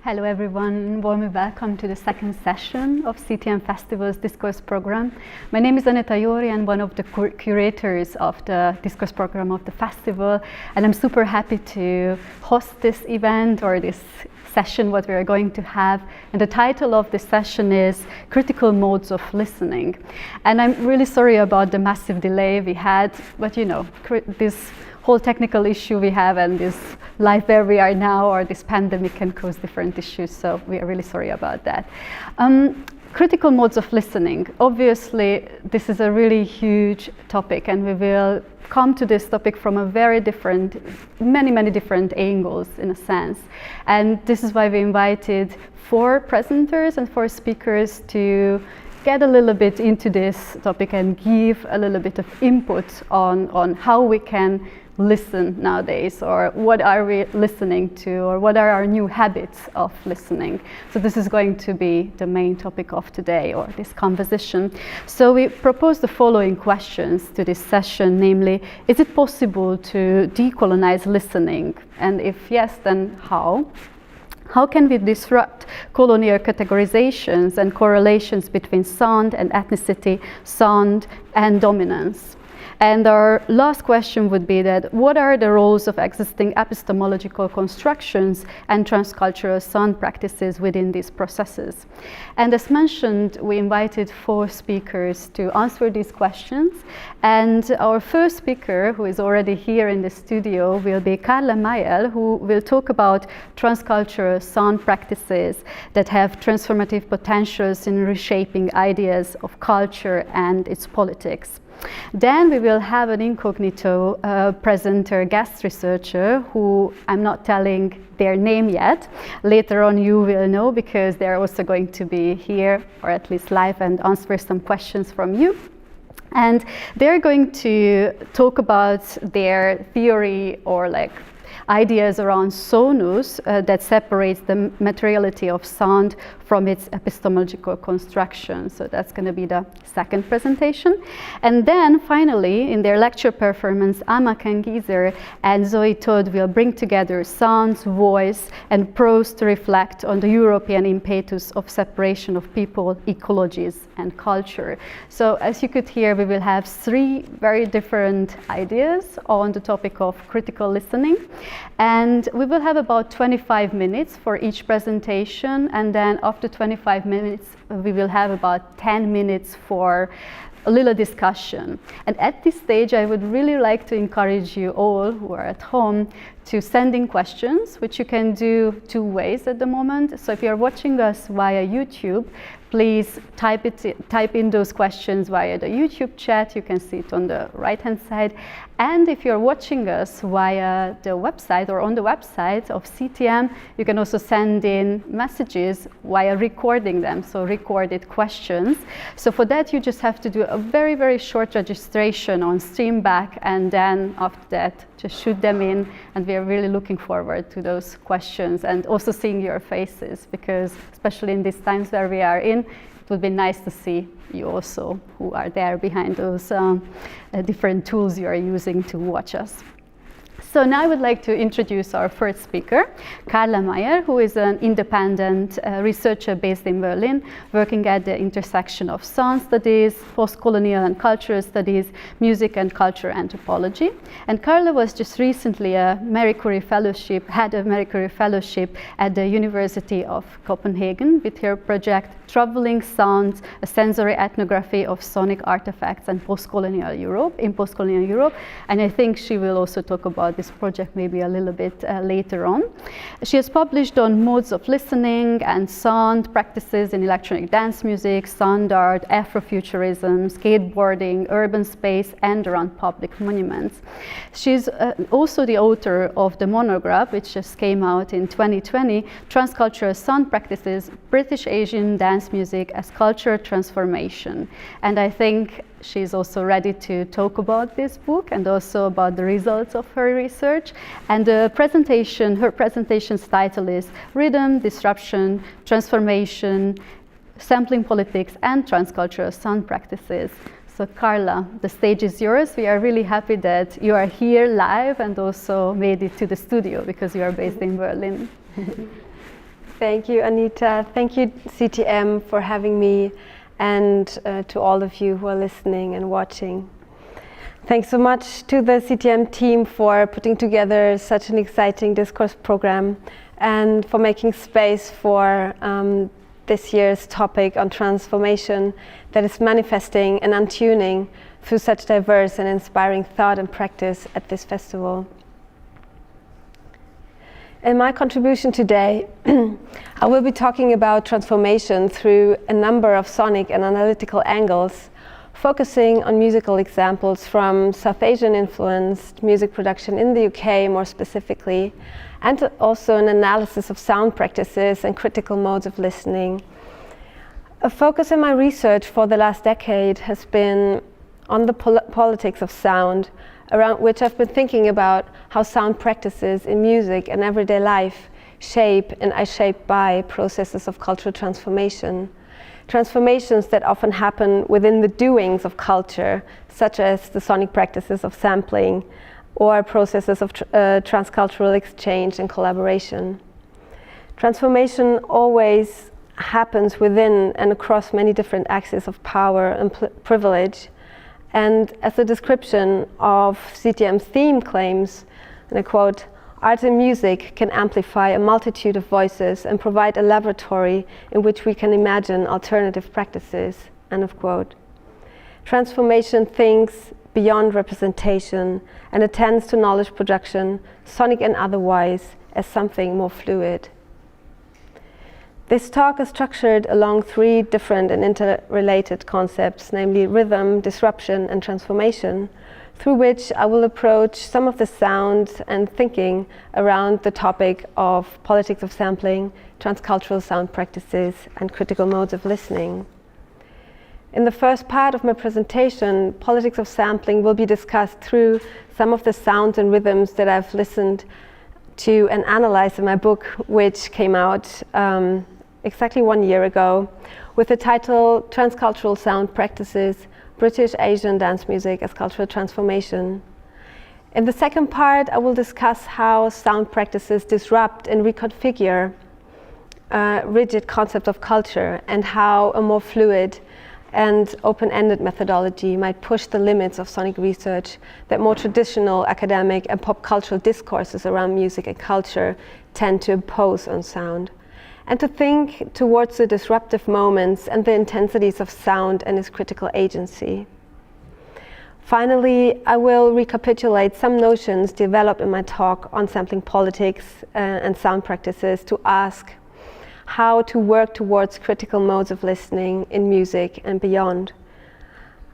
Hello everyone, warmly welcome to the second session of CTM Festival's Discourse Program. My name is Aneta Jori, and one of the curators of the Discourse Program of the festival, and I'm super happy to host this event or this session what we are going to have. And the title of this session is Critical Modes of Listening. And I'm really sorry about the massive delay we had, but you know, this whole technical issue we have and this life where we are now, or this pandemic, can cause different issues, so we are really sorry about that. Critical modes of listening. Obviously, this is a really huge topic, and we will come to this topic from a very different, many different angles in a sense. And this is why we invited 4 presenters and 4 speakers to get a little bit into this topic and give a little bit of input on how we can listen nowadays, or what are we listening to, or what are our new habits of listening. So this is going to be the main topic of today, or this conversation. So we propose the following questions to this session, namely, is it possible to decolonize listening? And if yes, then how? How can we disrupt colonial categorizations and correlations between sound and ethnicity, sound and dominance? And our last question would be that what are the roles of existing epistemological constructions and transcultural sound practices within these processes? And as mentioned, we invited 4 speakers to answer these questions. And our first speaker, who is already here in the studio, will be Carla Mayel, who will talk about transcultural sound practices that have transformative potentials in reshaping ideas of culture and its politics. Then we will have an incognito presenter, guest researcher, who I'm not telling their name yet. Later on you will know, because they're also going to be here, or at least live, and answer some questions from you. And they're going to talk about their theory, or like ideas around sonus that separates the materiality of sound from its epistemological construction. So that's going to be the second presentation. And then finally, in their lecture performance, Amer, Kanngieser and Todd will bring together sounds, voice and prose to reflect on the European impetus of separation of people, ecologies and culture. So as you could hear, we will have 3 very different ideas on the topic of critical listening. And we will have about 25 minutes for each presentation, and then after 25 minutes we will have about 10 minutes for a little discussion. And at this stage I would really like to encourage you all who are at home to send in questions, which you can do 2 ways at the moment. So if you're watching us via YouTube, please type in those questions via the YouTube chat. You can see it on the right-hand side. And if you're watching us via the website, or on the website of CTM, you can also send in messages via recording them, so recorded questions. So for that, you just have to do a very short registration on Streamback, and then after that, just shoot them in. And we are really looking forward to those questions, and also seeing your faces, because especially in these times where we are in, it would be nice to see you also who are there behind those different tools you are using to watch us. So now I would like to introduce our first speaker, Carla Mayel, who is an independent researcher based in Berlin, working at the intersection of sound studies, post-colonial and cultural studies, music and culture anthropology. And Carla was just recently had a Marie Curie Fellowship at the University of Copenhagen with her project Troubling Sounds, a sensory ethnography of sonic artifacts and post-colonial Europe. And I think she will also talk about this project maybe a little bit later on. She has published on modes of listening and sound practices in electronic dance music, sound art, Afrofuturism, skateboarding, urban space, and around public monuments. She's also the author of the monograph, which just came out in 2020, Transcultural Sound Practices, British Asian Dance Music as Cultural Transformation. And I think she's also ready to talk about this book and also about the results of her research. And her presentation's title is Rhythm, Disruption, Transformation, Sampling Politics and Transcultural Sound Practices. So Carla, the stage is yours. We are really happy that you are here live and also made it to the studio, because you are based in Berlin. Thank you, Anita. Thank you, CTM, for having me, and to all of you who are listening and watching. Thanks so much to the CTM team for putting together such an exciting discourse program and for making space for this year's topic on transformation that is manifesting and untuning through such diverse and inspiring thought and practice at this festival. In my contribution today, I will be talking about transformation through a number of sonic and analytical angles, focusing on musical examples from South Asian influenced music production in the UK more specifically, and also an analysis of sound practices and critical modes of listening. A focus in my research for the last decade has been on the politics of sound, around which I've been thinking about how sound practices in music and everyday life shape and are shaped by processes of cultural transformation. Transformations that often happen within the doings of culture, such as the sonic practices of sampling or processes of transcultural exchange and collaboration. Transformation always happens within and across many different axes of power and privilege. And as the description of CTM's theme claims, and I quote, "Art and music can amplify a multitude of voices and provide a laboratory in which we can imagine alternative practices," end of quote. Transformation thinks beyond representation and attends to knowledge production, sonic and otherwise, as something more fluid. This talk is structured along three different and interrelated concepts, namely rhythm, disruption, and transformation, through which I will approach some of the sound and thinking around the topic of politics of sampling, transcultural sound practices, and critical modes of listening. In the first part of my presentation, politics of sampling will be discussed through some of the sounds and rhythms that I've listened to and analyzed in my book, which came out exactly 1 year ago, with the title Transcultural Sound Practices, British Asian Dance Music as Cultural Transformation. In the second part, I will discuss how sound practices disrupt and reconfigure rigid concepts of culture, and how a more fluid and open-ended methodology might push the limits of sonic research that more traditional academic and pop cultural discourses around music and culture tend to impose on sound, and to think towards the disruptive moments and the intensities of sound and its critical agency. Finally, I will recapitulate some notions developed in my talk on sampling politics and sound practices to ask how to work towards critical modes of listening in music and beyond.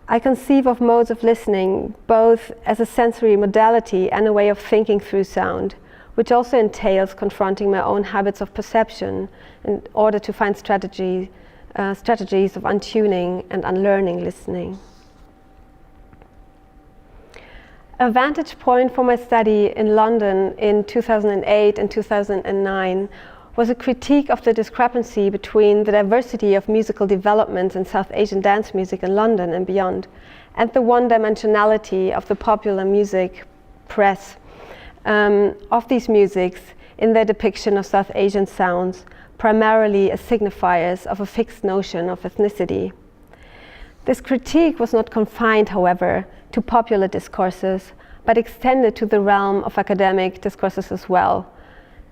I conceive of modes of listening both as a sensory modality and a way of thinking through sound, which also entails confronting my own habits of perception in order to find strategies of untuning and unlearning listening. A vantage point for my study in London in 2008 and 2009 was a critique of the discrepancy between the diversity of musical developments in South Asian dance music in London and beyond, and the one-dimensionality of the popular music press of these musics in their depiction of South Asian sounds, primarily as signifiers of a fixed notion of ethnicity. This critique was not confined, however, to popular discourses, but extended to the realm of academic discourses as well.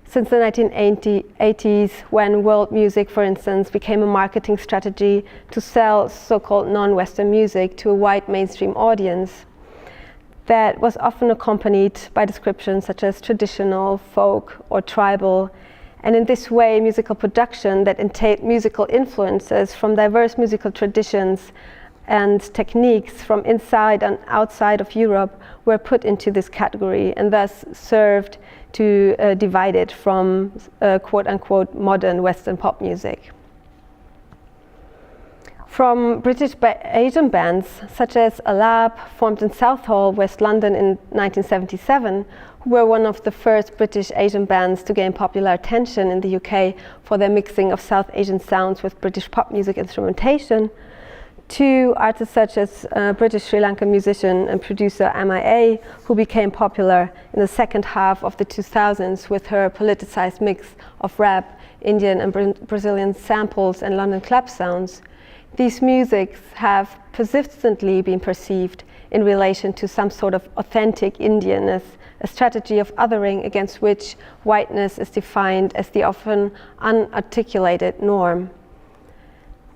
Since the 1980s, when world music, for instance, became a marketing strategy to sell so-called non-Western music to a wide mainstream audience, that was often accompanied by descriptions such as traditional, folk, or tribal, and in this way musical production that entailed musical influences from diverse musical traditions and techniques from inside and outside of Europe were put into this category, and thus served to divide it from quote-unquote modern Western pop music. From British Asian bands such as Alap, formed in Southall, West London in 1977, who were one of the first British Asian bands to gain popular attention in the UK for their mixing of South Asian sounds with British pop music instrumentation, to artists such as British Sri Lankan musician and producer Amer, who became popular in the second half of the 2000s with her politicized mix of rap, Indian and Brazilian samples and London club sounds. These musics have persistently been perceived in relation to some sort of authentic Indianness, a strategy of othering against which whiteness is defined as the often unarticulated norm.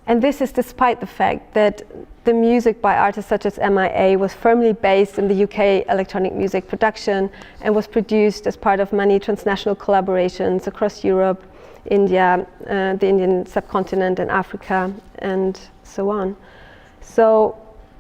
And this is despite the fact that the music by artists such as Amer was firmly based in the UK electronic music production and was produced as part of many transnational collaborations across Europe, India, the Indian subcontinent and Africa, and so on. So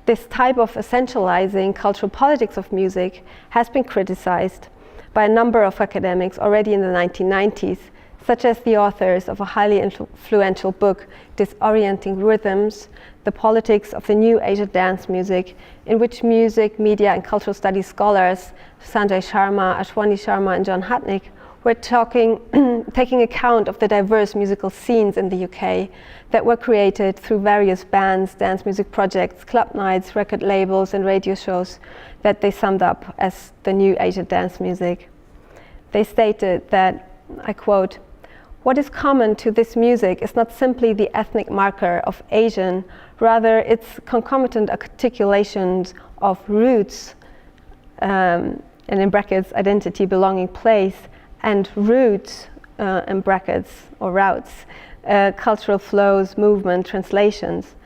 this type of essentializing cultural politics of music has been criticized by a number of academics already in the 1990s, such as the authors of a highly influential book, Disorienting Rhythms, The Politics of the New Asian Dance Music, in which music, media and cultural studies scholars Sanjay Sharma, Ashwani Sharma and John Hutnick were taking account of the diverse musical scenes in the UK that were created through various bands, dance music projects, club nights, record labels and radio shows that they summed up as the New Asian Dance Music. They stated that, I quote, "What is common to this music is not simply the ethnic marker of Asian, rather its concomitant articulations of roots, and in brackets, identity, belonging, place, and roots, in brackets, or routes, cultural flows, movement, translations.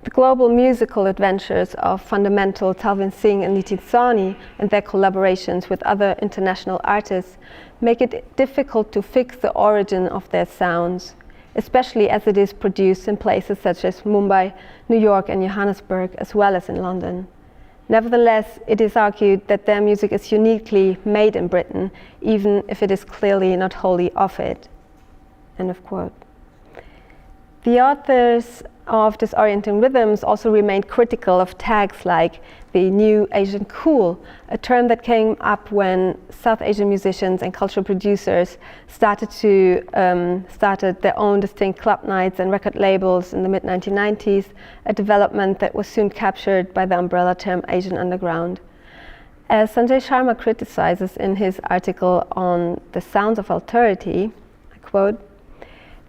The global musical adventures of Fundamental, Talvin Singh and Nitin Sawhney and their collaborations with other international artists make it difficult to fix the origin of their sounds, especially as it is produced in places such as Mumbai, New York and Johannesburg, as well as in London. Nevertheless, it is argued that their music is uniquely made in Britain, even if it is clearly not wholly of it." End of quote. The authors of Disorienting Rhythms also remained critical of tags like the New Asian Cool, a term that came up when South Asian musicians and cultural producers started their own distinct club nights and record labels in the mid-1990s, a development that was soon captured by the umbrella term Asian Underground. As Sanjay Sharma criticizes in his article on the sounds of alterity, I quote,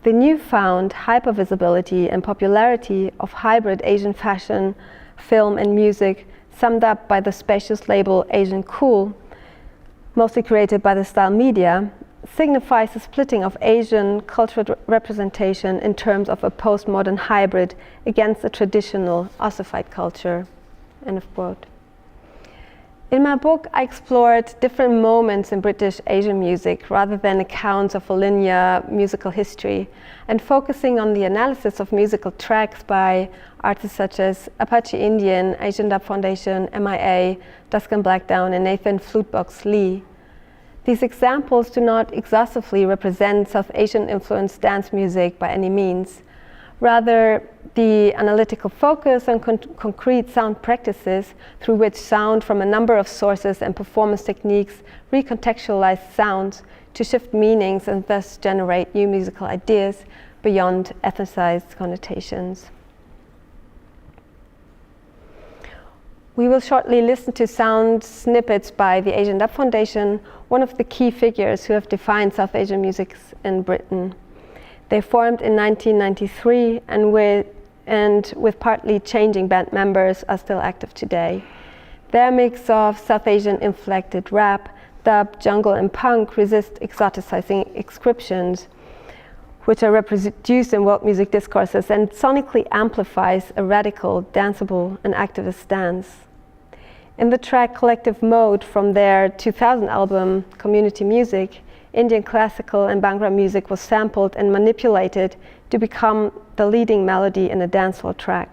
"The newfound hypervisibility and popularity of hybrid Asian fashion, film and music, summed up by the spacious label Asian Cool, mostly created by the Style Media, signifies the splitting of Asian cultural representation in terms of a postmodern hybrid against a traditional ossified culture." End of quote. In my book, I explored different moments in British Asian music rather than accounts of a linear musical history, and focusing on the analysis of musical tracks by artists such as Apache Indian, Asian Dub Foundation, MIA, Dusk and Blackdown, and Nathan Flutebox Lee. These examples do not exhaustively represent South Asian influenced dance music by any means. Rather, the analytical focus on concrete sound practices through which sound from a number of sources and performance techniques recontextualize sounds to shift meanings and thus generate new musical ideas beyond ethnicized connotations. We will shortly listen to sound snippets by the Asian Dub Foundation, one of the key figures who have defined South Asian music in Britain. They formed in 1993 and with partly changing band members are still active today. Their mix of South Asian inflected rap, dub, jungle and punk resist exoticizing inscriptions, which are reproduced in world music discourses, and sonically amplifies a radical, danceable and activist dance. In the track Collective Mode from their 2000 album Community Music, Indian classical and Bhangra music was sampled and manipulated to become the leading melody in a dancehall track.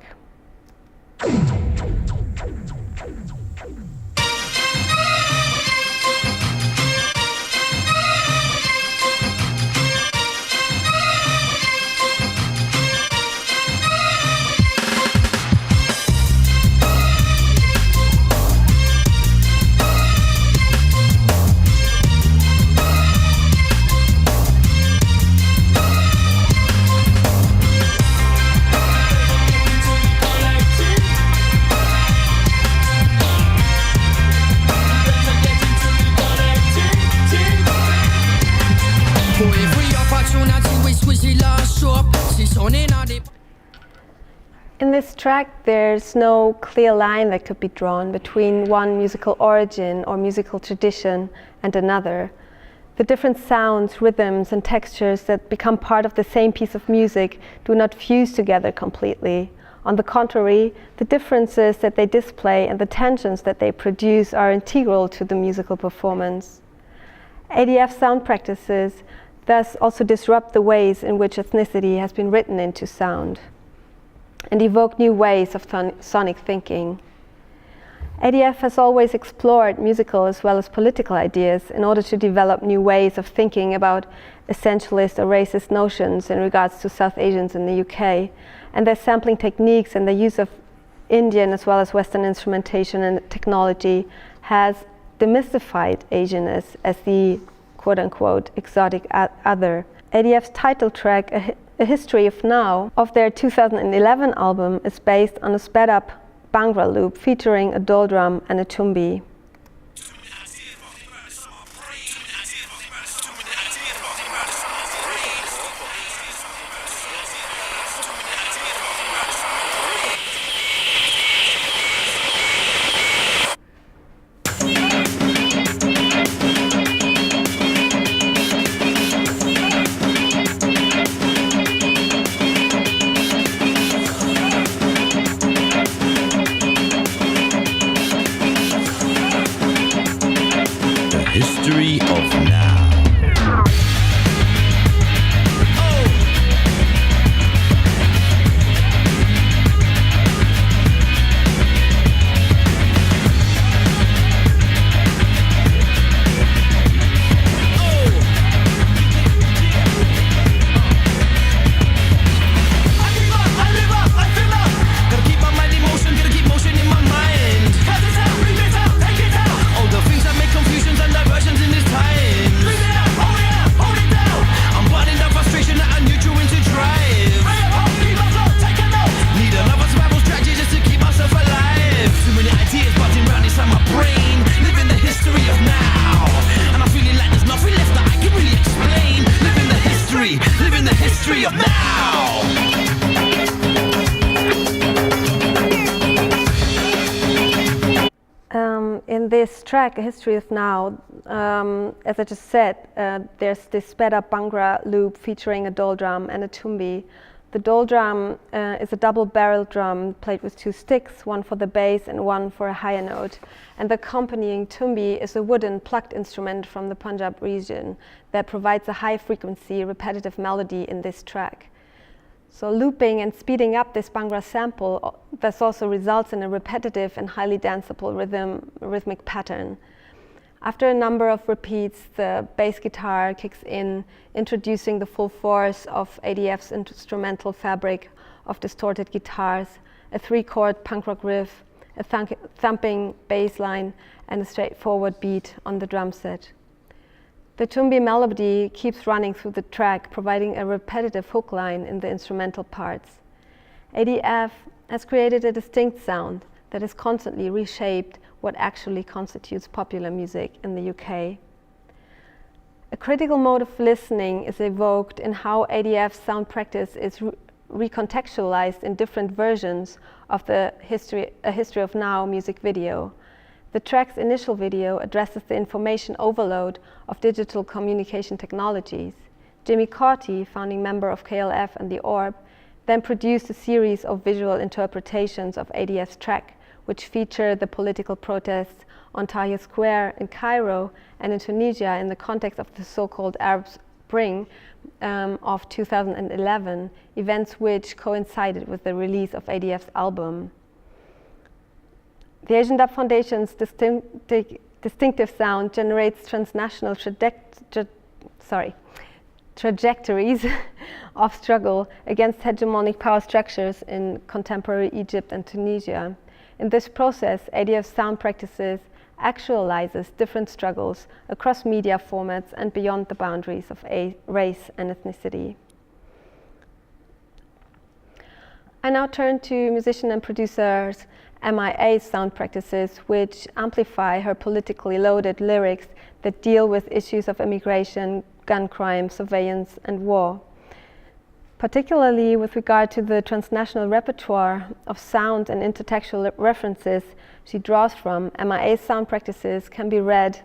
In this track, there's no clear line that could be drawn between one musical origin or musical tradition and another. The different sounds, rhythms, and textures that become part of the same piece of music do not fuse together completely. On the contrary, the differences that they display and the tensions that they produce are integral to the musical performance. ADF sound practices thus also disrupt the ways in which ethnicity has been written into sound and evoke new ways of sonic thinking. ADF has always explored musical as well as political ideas in order to develop new ways of thinking about essentialist or racist notions in regards to South Asians in the UK, and their sampling techniques and the use of Indian as well as Western instrumentation and technology has demystified Asianness as the quote-unquote exotic other. ADF's title track, A History of Now, of their 2011 album is based on a sped-up Bhangra loop featuring a dol drum and a tumbi. History of Now. In this track, A History of Now, as I just said, there's this sped-up Bhangra loop featuring a dol drum and a tumbi. The dol drum is a double-barreled drum played with two sticks, one for the bass and one for a higher note. And the accompanying tumbi is a wooden plucked instrument from the Punjab region that provides a high-frequency, repetitive melody in this track. So looping and speeding up this Bhangra sample thus also results in a repetitive and highly danceable rhythmic pattern. After a number of repeats, the bass guitar kicks in, introducing the full force of ADF's instrumental fabric of distorted guitars, a three-chord punk rock riff, a thumping bass line, and a straightforward beat on the drum set. The tumbi melody keeps running through the track, providing a repetitive hook line in the instrumental parts. ADF has created a distinct sound that has constantly reshaped what actually constitutes popular music in the UK. A critical mode of listening is evoked in how ADF's sound practice is recontextualized in different versions of A History of Now music video. The track's initial video addresses the information overload of digital communication technologies. Jimmy Cauty, founding member of KLF and The Orb, then produced a series of visual interpretations of ADF's track, which feature the political protests on Tahrir Square in Cairo and in Tunisia in the context of the so-called Arab Spring of 2011, events which coincided with the release of ADF's album. The Asian Dub Foundation's distinctive sound generates transnational trajectories of struggle against hegemonic power structures in contemporary Egypt and Tunisia. In this process, ADF's sound practices actualizes different struggles across media formats and beyond the boundaries of race and ethnicity. I now turn to musician and producer's MIA's sound practices, which amplify her politically loaded lyrics that deal with issues of immigration, gun crime, surveillance, and war. particularly with regard to the transnational repertoire of sound and intertextual references she draws from. MIA's sound practices can be read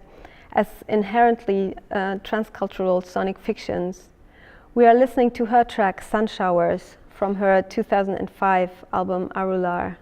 as inherently transcultural sonic fictions. We are listening to her track Sun Showers from her 2005 album Arular.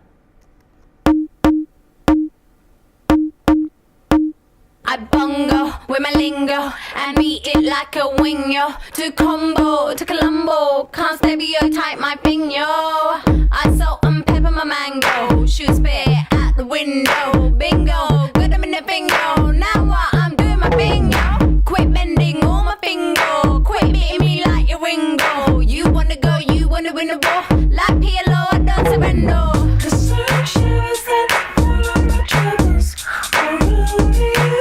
I bongo with my lingo and beat it like a wing, yo. To combo, to Colombo, can't stereotype my thing, yo. I salt and pepper my mango, shoot spit out the window. Bingo, good I'm in the bingo. Now what I'm doing my thing, yo. Quit bending all my finger, quit beating me like your Ringo. You wanna go, you wanna win a war. Like PLO, I don't surrender. The sun shines that all of my troubles are over you,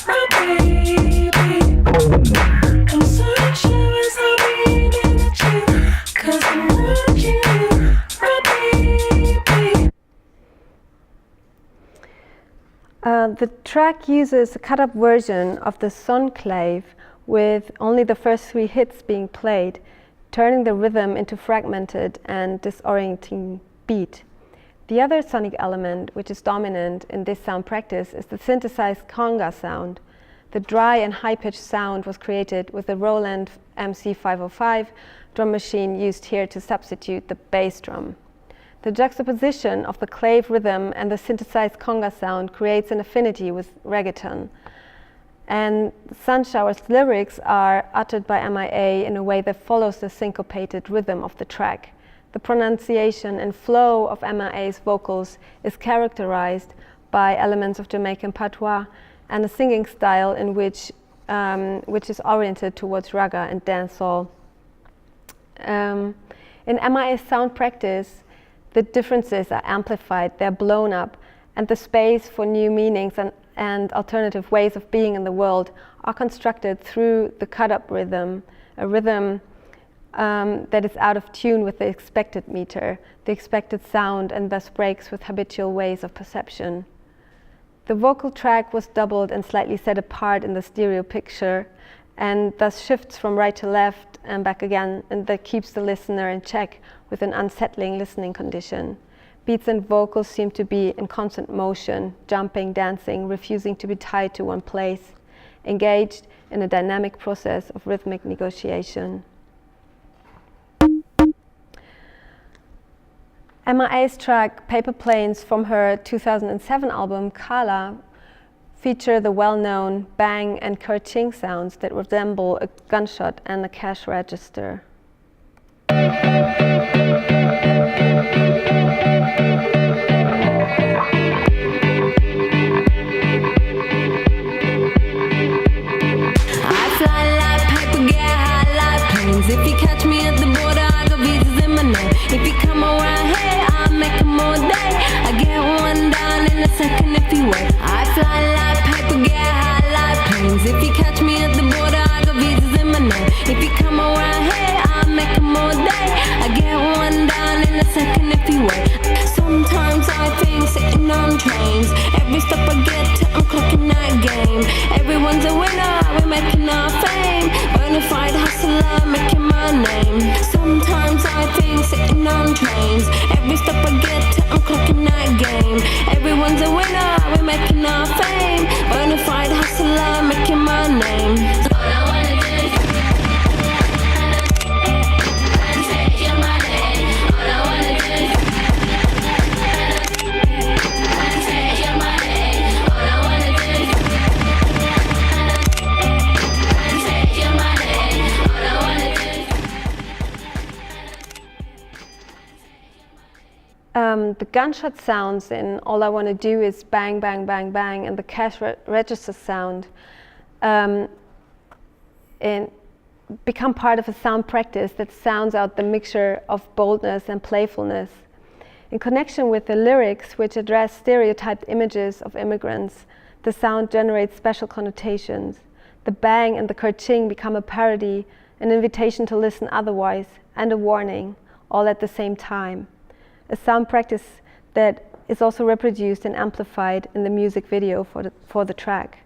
my baby. The sun shines, I'm reading at you, 'cause I'm watching you, my baby. The track uses a cut-up version of the Sonclave with only the first 3 hits being played, turning the rhythm into fragmented and disorienting beat. The other sonic element which is dominant in this sound practice is the synthesized conga sound. The dry and high-pitched sound was created with the Roland MC505 drum machine used here to substitute the bass drum. The juxtaposition of the clave rhythm and the synthesized conga sound creates an affinity with reggaeton. And Sun Shower's lyrics are uttered by MIA in a way that follows the syncopated rhythm of the track. The pronunciation and flow of MIA's vocals is characterized by elements of Jamaican patois and a singing style in which is oriented towards raga and dancehall. In MIA's sound practice, the differences are amplified, they're blown up, and the space for new meanings and alternative ways of being in the world are constructed through the cut-up rhythm, a rhythm that is out of tune with the expected meter, the expected sound, and thus breaks with habitual ways of perception. The vocal track was doubled and slightly set apart in the stereo picture, and thus shifts from right to left and back again, and that keeps the listener in check with an unsettling listening condition. Beats and vocals seem to be in constant motion, jumping, dancing, refusing to be tied to one place, engaged in a dynamic process of rhythmic negotiation. MIA's track Paper Planes from her 2007 album Kala feature the well-known bang and kerching sounds that resemble a gunshot and a cash register. If you catch me at the border, I got visas in my name. If you come around here, I'll make them all day. I get one down in a second if you wait. I fly like paper, get high like planes. If you catch me at the border, I got visas in my name. If you come around here, I'll make them all day. I get one down in a second if you wait. Sometimes I think sitting on trains. Every stop I get to, I'm clocking that game. Everyone's a winner, we're making our fame. Bonafide hustler, making my name. Sometimes I think sitting on trains. Every stop I get to, I'm clocking that game. Everyone's a winner, we're making our fame. Bonafide hustler, making my name. All I wanna do is take your money. All I wanna do is take your money. All I wanna do is take your money. All I wanna do is The gunshot sounds in All I Wanna Do Is Bang, Bang, Bang, Bang, and the cash register sound become part of a sound practice that sounds out the mixture of boldness and playfulness. In connection with the lyrics, which address stereotyped images of immigrants, the sound generates special connotations. The bang and the kerching become a parody, an invitation to listen otherwise, and a warning, all at the same time. A sound practice that is also reproduced and amplified in the music video for the track.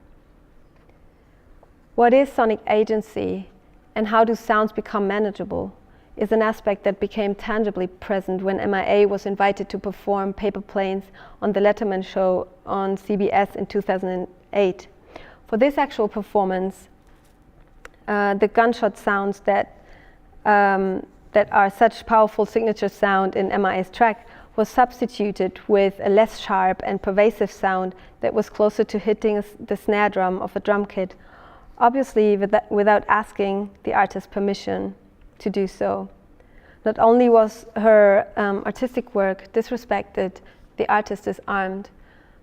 What is sonic agency, and how do sounds become manageable? is an aspect that became tangibly present when MIA was invited to perform Paper Planes on the Letterman show on CBS in 2008. For this actual performance, the gunshot sounds that are such powerful signature sound in MIA's track was substituted with a less sharp and pervasive sound that was closer to hitting the snare drum of a drum kit, obviously without asking the artist's permission to do so. Not only was her artistic work disrespected, the artist disarmed,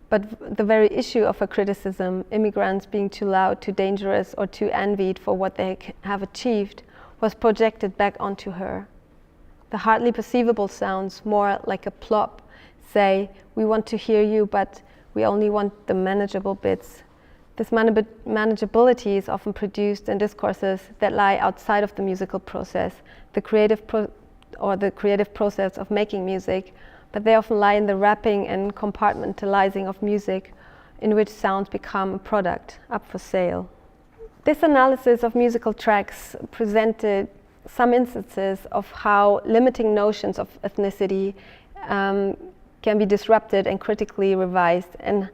but the very issue of her criticism, immigrants being too loud, too dangerous, or too envied for what they have achieved, was projected back onto her. The hardly perceivable sounds, more like a plop, say, "We want to hear you, but we only want the manageable bits." This manageability is often produced in discourses that lie outside of the musical process, the creative process of making music, but they often lie in the wrapping and compartmentalizing of music, in which sounds become a product up for sale. This analysis of musical tracks presented some instances of how limiting notions of ethnicity can be disrupted and critically revised, and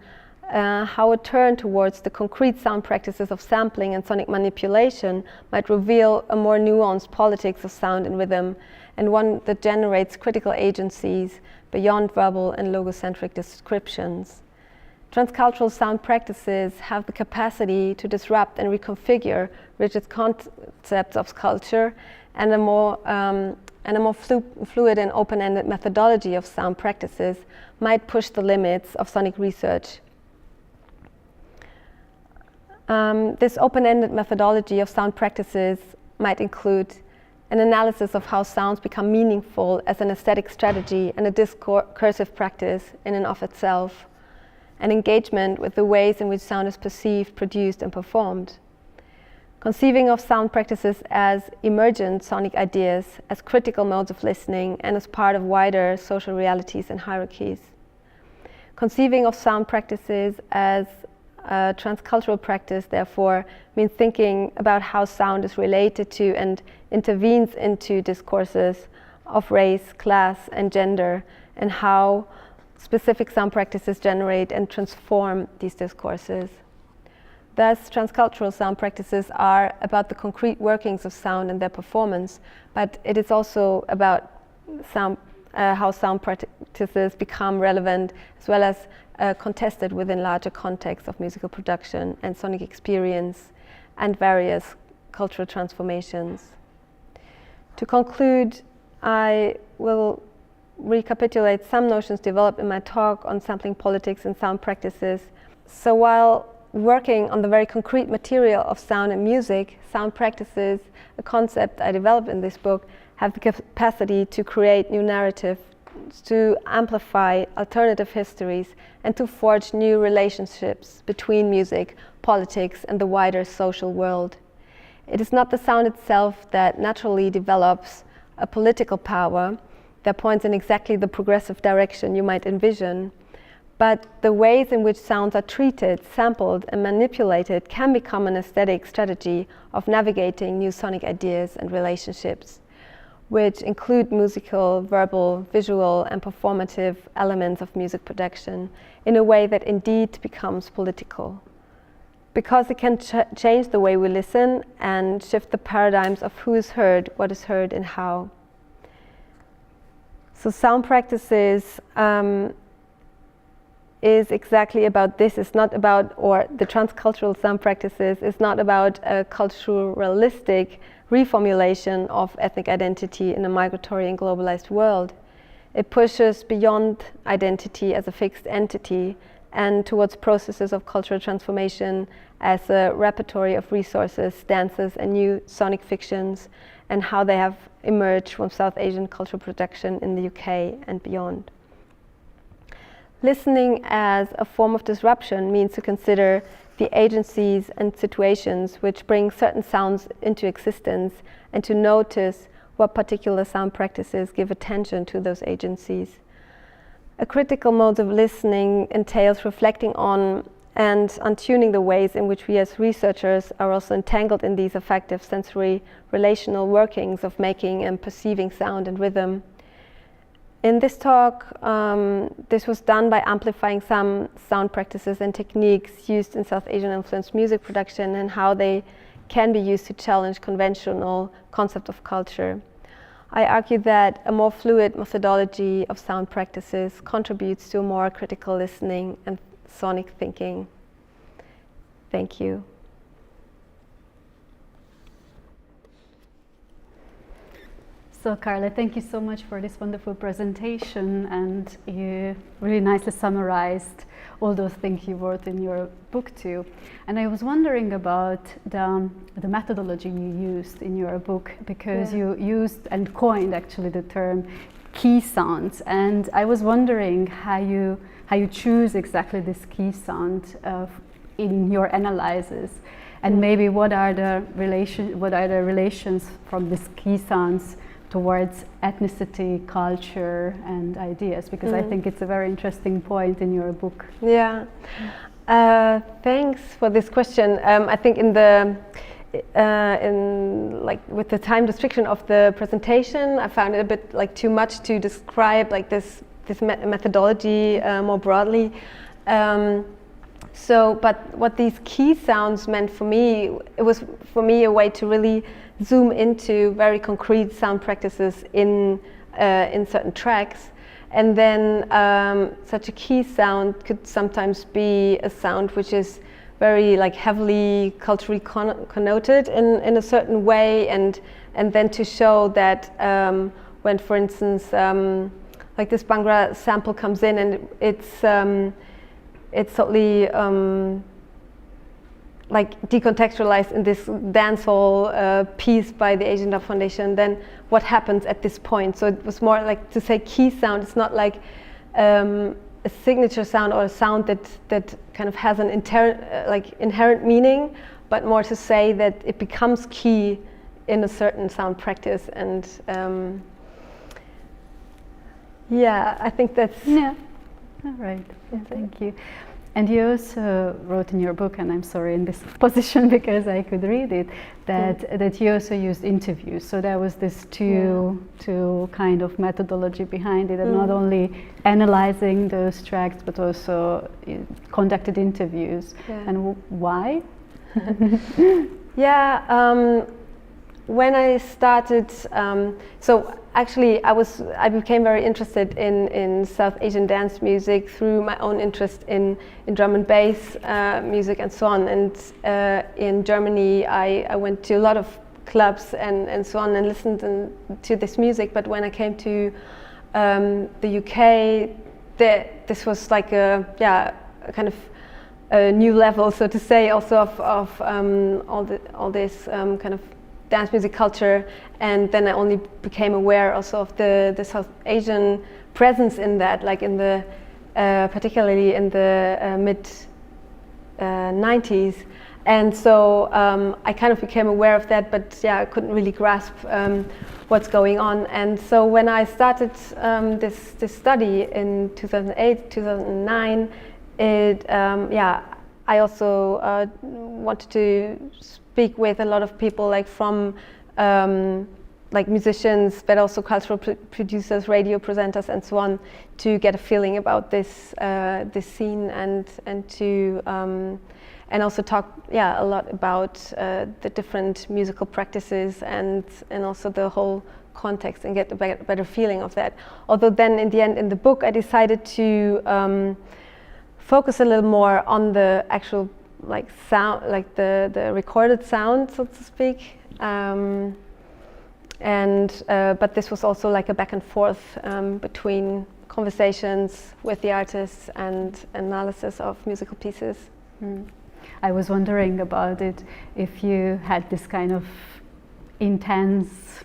how a turn towards the concrete sound practices of sampling and sonic manipulation might reveal a more nuanced politics of sound and rhythm, and one that generates critical agencies beyond verbal and logocentric descriptions. Transcultural sound practices have the capacity to disrupt and reconfigure rigid concepts of culture, and a more fluid and open-ended methodology of sound practices might push the limits of sonic research. This open-ended methodology of sound practices might include an analysis of how sounds become meaningful as an aesthetic strategy and a discursive practice in and of itself, an engagement with the ways in which sound is perceived, produced, and performed. Conceiving of sound practices as emergent sonic ideas, as critical modes of listening, and as part of wider social realities and hierarchies. Conceiving of sound practices as a transcultural practice, therefore, means thinking about how sound is related to and intervenes into discourses of race, class, and gender, and how specific sound practices generate and transform these discourses. Thus, transcultural sound practices are about the concrete workings of sound and their performance, but it is also about how sound practices become relevant, as well as contested within larger contexts of musical production and sonic experience and various cultural transformations. To conclude, I will recapitulate some notions developed in my talk on sampling politics and sound practices. So while working on the very concrete material of sound and music, sound practices, a concept I developed in this book, have the capacity to create new narratives, to amplify alternative histories, and to forge new relationships between music, politics, and the wider social world. It is not the sound itself that naturally develops a political power that points in exactly the progressive direction you might envision, but the ways in which sounds are treated, sampled, and manipulated can become an aesthetic strategy of navigating new sonic ideas and relationships, which include musical, verbal, visual, and performative elements of music production in a way that indeed becomes political. Because it can change the way we listen and shift the paradigms of who is heard, what is heard, and how. So sound practices is exactly about this. It's not about, or the transcultural sound practices is not about a culturalistic reformulation of ethnic identity in a migratory and globalized world. It pushes beyond identity as a fixed entity and towards processes of cultural transformation as a repertory of resources, dances, and new sonic fictions, and how they have emerged from South Asian cultural production in the UK and beyond. Listening as a form of disruption means to consider the agencies and situations which bring certain sounds into existence, and to notice what particular sound practices give attention to those agencies. A critical mode of listening entails reflecting on and on tuning the ways in which we as researchers are also entangled in these affective, sensory, relational workings of making and perceiving sound and rhythm. In this talk, this was done by amplifying some sound practices and techniques used in South Asian influenced music production and how they can be used to challenge conventional concept of culture. I argue that a more fluid methodology of sound practices contributes to a more critical listening and sonic thinking. Thank you. So Carla, thank you so much for this wonderful presentation, and you really nicely summarized all those things you wrote in your book too. And I was wondering about the methodology you used in your book, because you used and coined actually the term key sounds, and I was wondering how you choose exactly this key sound in your analysis, and maybe what are the relations from these key sounds towards ethnicity, culture, and ideas, because I think it's a very interesting point in your book. Yeah, thanks for this question. I think in with the time restriction of the presentation, I found it a bit like too much to describe like this methodology more broadly. But what these key sounds meant for me, it was for me a way to really zoom into very concrete sound practices in certain tracks, and then such a key sound could sometimes be a sound which is very like heavily culturally connoted in a certain way, and then to show that when, for instance, like this Bhangra sample comes in and it's totally like decontextualized in this dancehall piece by the Asian Dub Foundation, then what happens at this point? So it was more like to say key sound. It's not like a signature sound or a sound that kind of has an inherent meaning, but more to say that it becomes key in a certain sound practice. And I think that's... Yeah, all right, thank you. And you also wrote in your book, and I'm sorry in this position because I could read it, that you also used interviews. So there was this two kind of methodology behind it, and not only analyzing those tracks, but also conducted interviews. Yeah. And why? When I started, so actually I became very interested in South Asian dance music through my own interest in drum and bass music and so on. And in Germany I went to a lot of clubs and so on and listened to this music. But when I came to the UK, this was like a kind of a new level, so to say, also of all this kind of dance music culture, and then I only became aware also of the South Asian presence in that, like in the particularly in the mid 90s, and so I kind of became aware of that, but I couldn't really grasp what's going on. And so when I started this study in 2008, 2009, I also wanted to speak with a lot of people, like from like musicians, but also cultural producers, radio presenters, and so on, to get a feeling about this scene, and to and also talk a lot about the different musical practices and also the whole context, and get a better feeling of that. Although then in the end, in the book, I decided to focus a little more on the actual like sound, like the recorded sound, so to speak, but this was also like a back and forth between conversations with the artists and analysis of musical pieces. I was wondering about it, if you had this kind of intense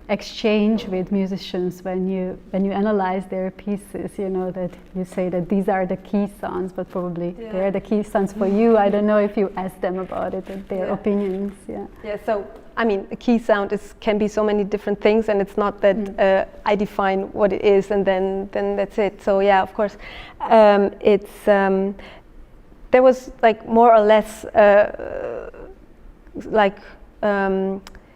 exchange with musicians when you analyze their pieces, you know, that you say that these are the key sounds, but probably they're the key sounds for you. I don't know if you ask them about it and their opinions. So I mean, a key sound can be so many different things, and it's not that I define what it is and then that's it. So of course, there was like more or less like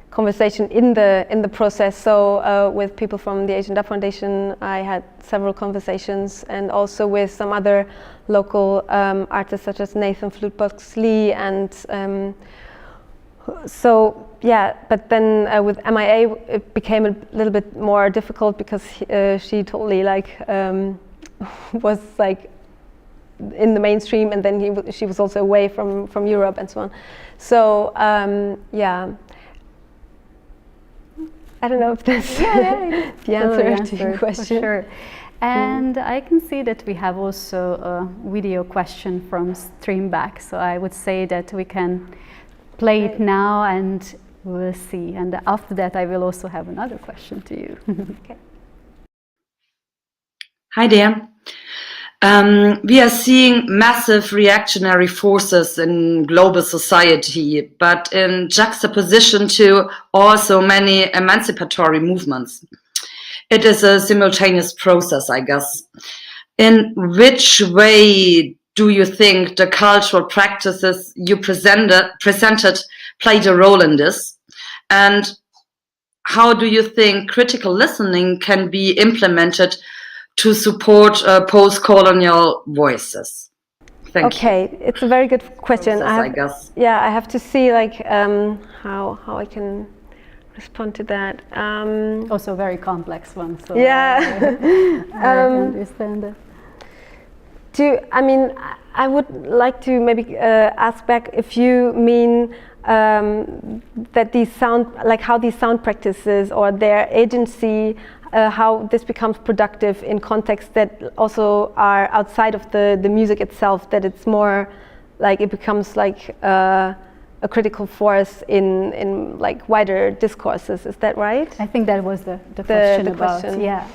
conversation in the process. So with people from the Asian Dub Foundation, I had several conversations, and also with some other local artists such as Nathan Flutebox Lee, and so yeah. But then with MIA, it became a little bit more difficult because she totally like was like in the mainstream, and then she was also away from Europe and so on. So yeah. I don't know if that's the answer to your question. For sure. And I can see that we have also a video question from Streamback. So I would say that we can play it now, and we'll see. And after that, I will also have another question to you. Okay. Hi there. We are seeing massive reactionary forces in global society, but in juxtaposition to also many emancipatory movements. It is a simultaneous process, I guess. In which way do you think the cultural practices you presented played a role in this? And how do you think critical listening can be implemented to support post-colonial voices? Thank you. Okay, it's a very good question. I guess. Yeah, I have to see like how I can respond to that. Also a very complex one. So Yeah. I understand that. I mean, I would like to maybe ask back if you mean that how these sound practices or their agency, how this becomes productive in contexts that also are outside of the music itself, that it's more like it becomes like a critical force in like wider discourses. Is that right? I think that was the question the about. question. Yeah.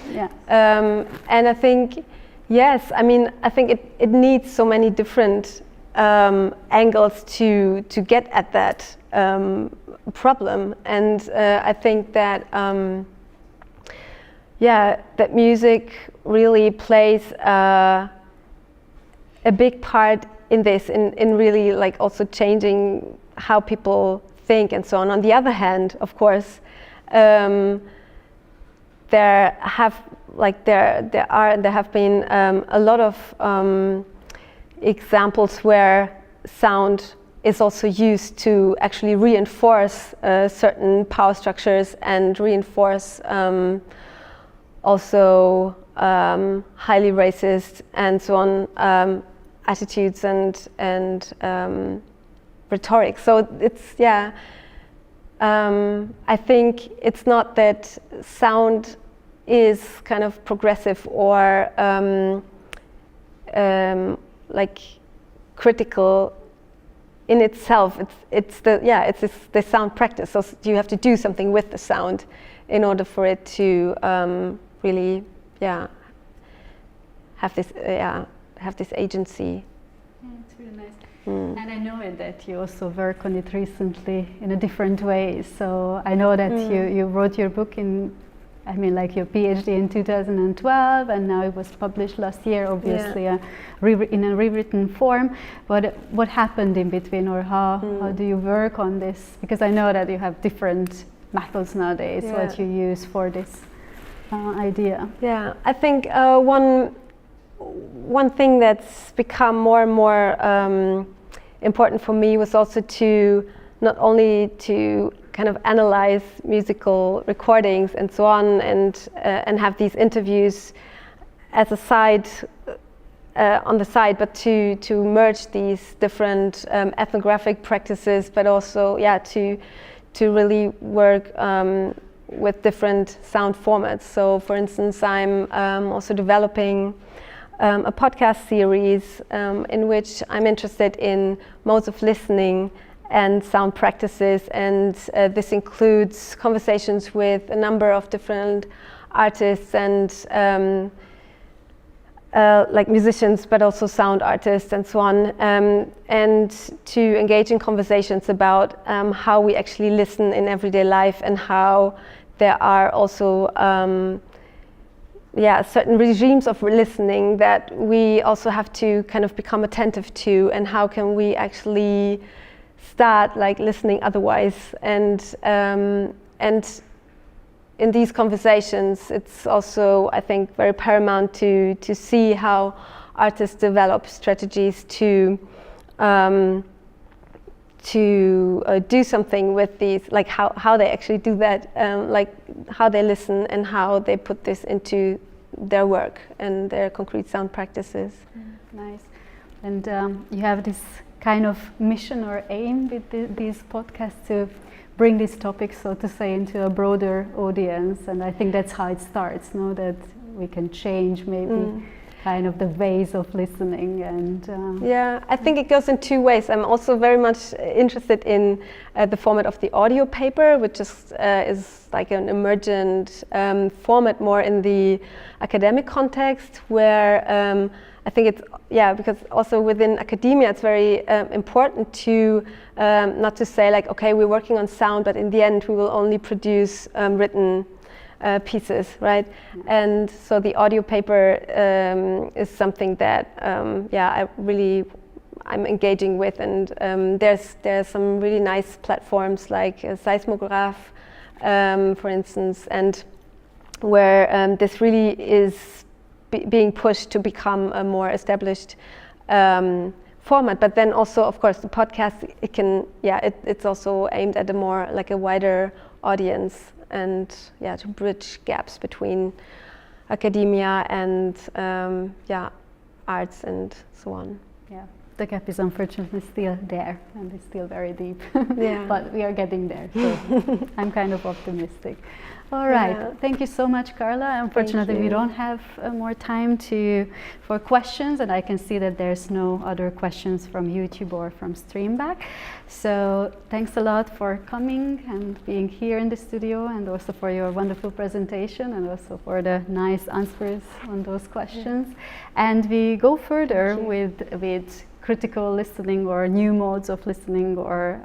And I think, yes, I mean, I think it needs so many different angles to get at that problem. And I think that that music really plays a big part in this, in really like also changing how people think and so on. On the other hand, of course, there have been a lot of examples where sound is also used to actually reinforce certain power structures and reinforce also highly racist and so on attitudes and rhetoric. So it's I think it's not that sound is kind of progressive or like critical in itself. It's the sound practice. So you have to do something with the sound in order for it to really have this agency. Yeah, it's really nice. And I know that you also work on it recently in a different way. So I know that you wrote your book your PhD in 2012, and now it was published last year, obviously, in a rewritten form. But what happened in between, or how do you work on this? Because I know that you have different methods nowadays that you use for this idea. Yeah, I think one thing that's become more and more important for me was also to not only to kind of analyze musical recordings and so on, and have these interviews as a side on the side, but to merge these different ethnographic practices, but also to really work with different sound formats. So, for instance, I'm also developing a podcast series in which I'm interested in modes of listening and sound practices, and this includes conversations with a number of different artists and like musicians, but also sound artists and so on, and to engage in conversations about how we actually listen in everyday life, and how there are also certain regimes of listening that we also have to kind of become attentive to, and how can we actually start like listening otherwise. And in these conversations, it's also, I think, very paramount to see how artists develop strategies to do something with these, like how they actually do that, like how they listen and how they put this into their work and their concrete sound practices. Nice. And you have this kind of mission or aim with these podcasts to bring these topics, so to say, into a broader audience. And I think that's how it starts, no? That we can change maybe kind of the ways of listening. And yeah, I think it goes in two ways. I'm also very much interested in the format of the audio paper, which is like an emergent format more in the academic context, where I think it's, because also within academia it's very important to not to say like, okay, we're working on sound, but in the end we will only produce written pieces, right? And so the audio paper is something that I'm engaging with, and there's some really nice platforms like Seismograph, for instance, and where this really is being pushed to become a more established format. But then also, of course, the podcast, it's also aimed at a more like a wider audience, and to bridge gaps between academia and arts and so on. Yeah, the gap is unfortunately still there, and it's still very deep. Yeah. But we are getting there, so I'm kind of optimistic. All right, thank you so much, Carla. Unfortunately, we don't have more time for questions, and I can see that there's no other questions from YouTube or from Streamback. So thanks a lot for coming and being here in the studio, and also for your wonderful presentation, and also for the nice answers on those questions. And we go further with critical listening, or new modes of listening, or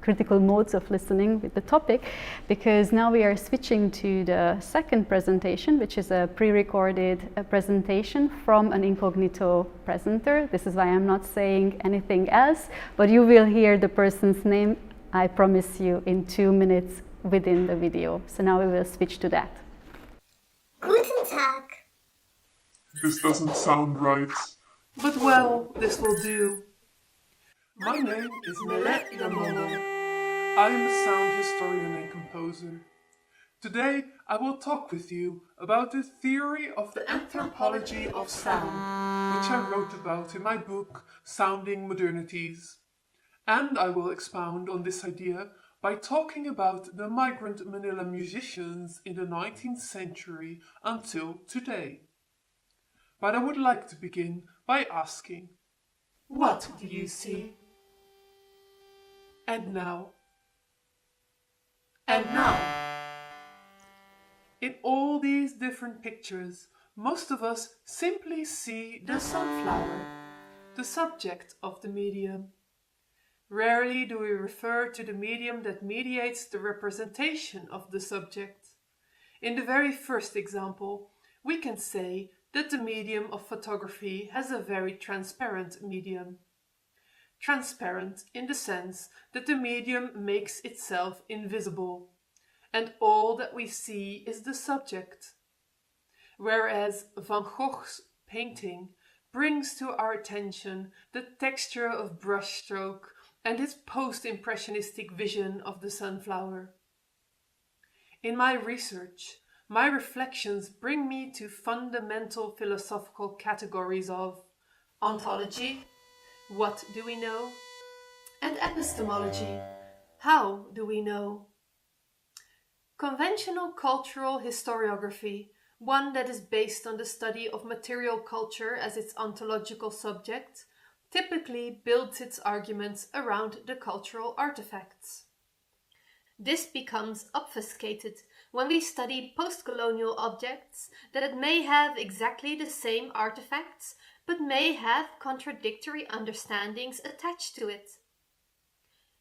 critical modes of listening with the topic, because now we are switching to the second presentation, which is a pre-recorded presentation from an incognito presenter. This is why I'm not saying anything else, but you will hear the person's name, I promise you, in 2 minutes within the video. So now we will switch to that. Guten Tag. This doesn't sound right. But well, this will do. My name is Meret Yamola. I am a sound historian and composer. Today I will talk with you about the theory of the anthropology of sound, which I wrote about in my book Sounding Modernities. And I will expound on this idea by talking about the migrant Manila musicians in the 19th century until today. But I would like to begin by asking, what do you see? And now? And now? In all these different pictures, most of us simply see the sunflower, the subject of the medium. Rarely do we refer to the medium that mediates the representation of the subject. In the very first example, we can say that the medium of photography has a very transparent medium. Transparent in the sense that the medium makes itself invisible, and all that we see is the subject. Whereas Van Gogh's painting brings to our attention the texture of brushstroke and his post-impressionistic vision of the sunflower. In my research, my reflections bring me to fundamental philosophical categories of ontology, what do we know? And epistemology, how do we know? Conventional cultural historiography, one that is based on the study of material culture as its ontological subject, typically builds its arguments around the cultural artifacts. This becomes obfuscated when we study post-colonial objects that may have exactly the same artifacts, but may have contradictory understandings attached to it.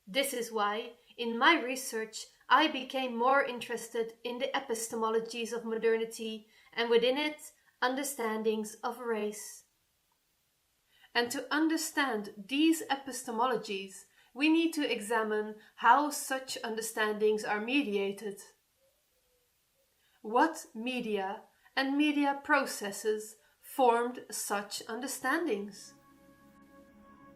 This is why, in my research, I became more interested in the epistemologies of modernity and within it, understandings of race. And to understand these epistemologies, we need to examine how such understandings are mediated. What media and media processes formed such understandings?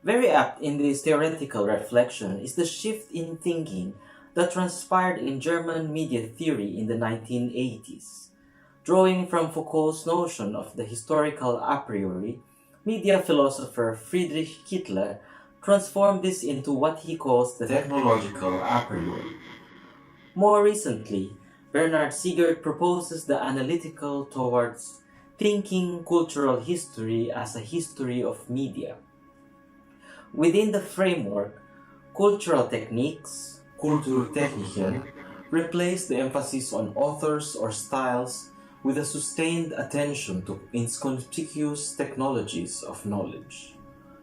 Very apt in this theoretical reflection is the shift in thinking that transpired in German media theory in the 1980s. Drawing from Foucault's notion of the historical a priori, media philosopher Friedrich Kittler transformed this into what he calls the technological a priori. More recently, Bernard Sigert proposes the analytical towards thinking cultural history as a history of media. Within the framework, cultural techniques, Kulturtechniken, replace the emphasis on authors or styles with a sustained attention to inconspicuous technologies of knowledge.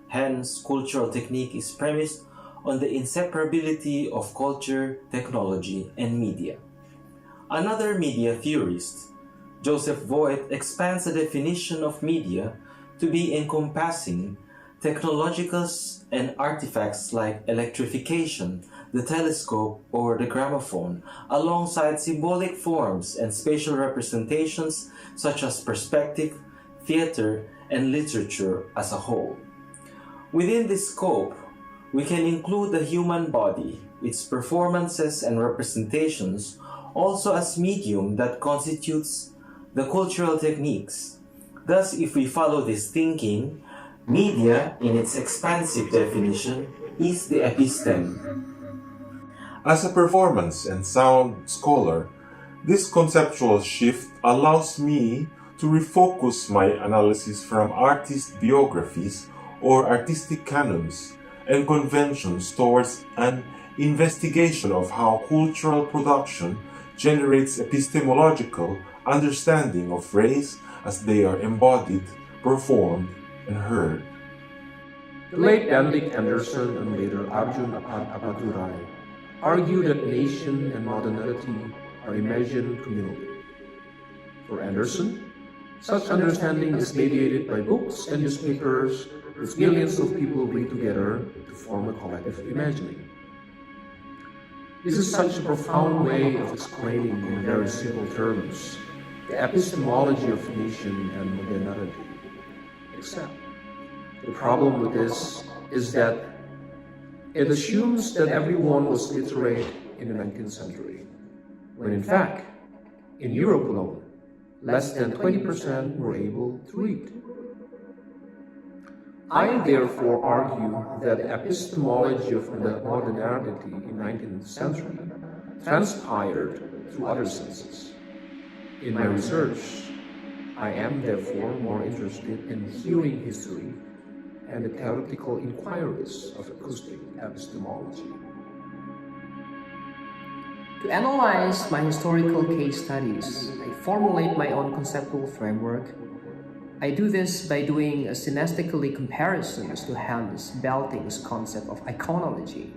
Hence, cultural technique is premised on the inseparability of culture, technology, and media. Another media theorist, Joseph Voigt, expands the definition of media to be encompassing technologicals and artifacts like electrification, the telescope, or the gramophone, alongside symbolic forms and spatial representations such as perspective, theater, and literature as a whole. Within this scope, we can include the human body, its performances and representations, also as medium that constitutes the cultural techniques. Thus, if we follow this thinking, media, in its expansive definition, is the episteme. As a performance and sound scholar, this conceptual shift allows me to refocus my analysis from artist biographies or artistic canons and conventions towards an investigation of how cultural production generates epistemological understanding of race as they are embodied, performed, and heard. The late Benedict Anderson and later Arjun Appadurai argue that nation and modernity are imagined communally. For Anderson, such understanding is mediated by books and newspapers which millions of people read together to form a collective imagining. This is such a profound way of explaining in very simple terms the epistemology of nation and modernity. Except, the problem with this is that it assumes that everyone was literate in the 19th century, when in fact, in Europe alone, less than 20% were able to read. I therefore argue that the epistemology of modernity in the 19th century transpired through other senses. In my research, I am therefore more interested in hearing history and the theoretical inquiries of acoustic epistemology. To analyze my historical case studies, I formulate my own conceptual framework. I do this by doing a synesthetically comparisons to Hans Belting's concept of iconology.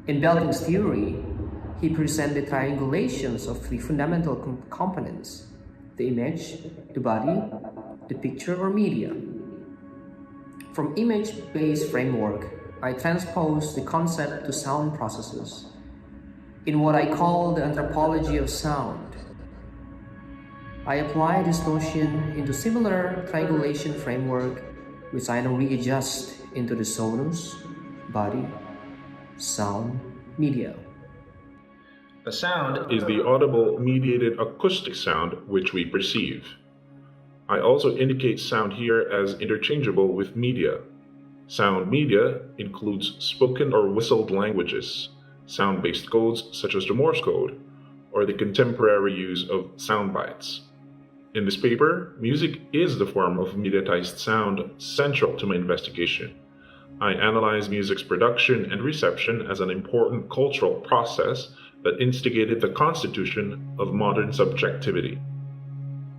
In Belting's theory, he presented triangulations of three fundamental components: the image, the body, the picture or media. From image-based framework, I transpose the concept to sound processes in what I call the anthropology of sound. I apply this notion into similar triangulation framework, which I now readjust into the sonus, body, sound, media. A sound is the audible mediated acoustic sound which we perceive. I also indicate sound here as interchangeable with media. Sound media includes spoken or whistled languages, sound-based codes such as the Morse code, or the contemporary use of sound bites. In this paper, music is the form of mediatized sound central to my investigation. I analyze music's production and reception as an important cultural process that instigated the constitution of modern subjectivity.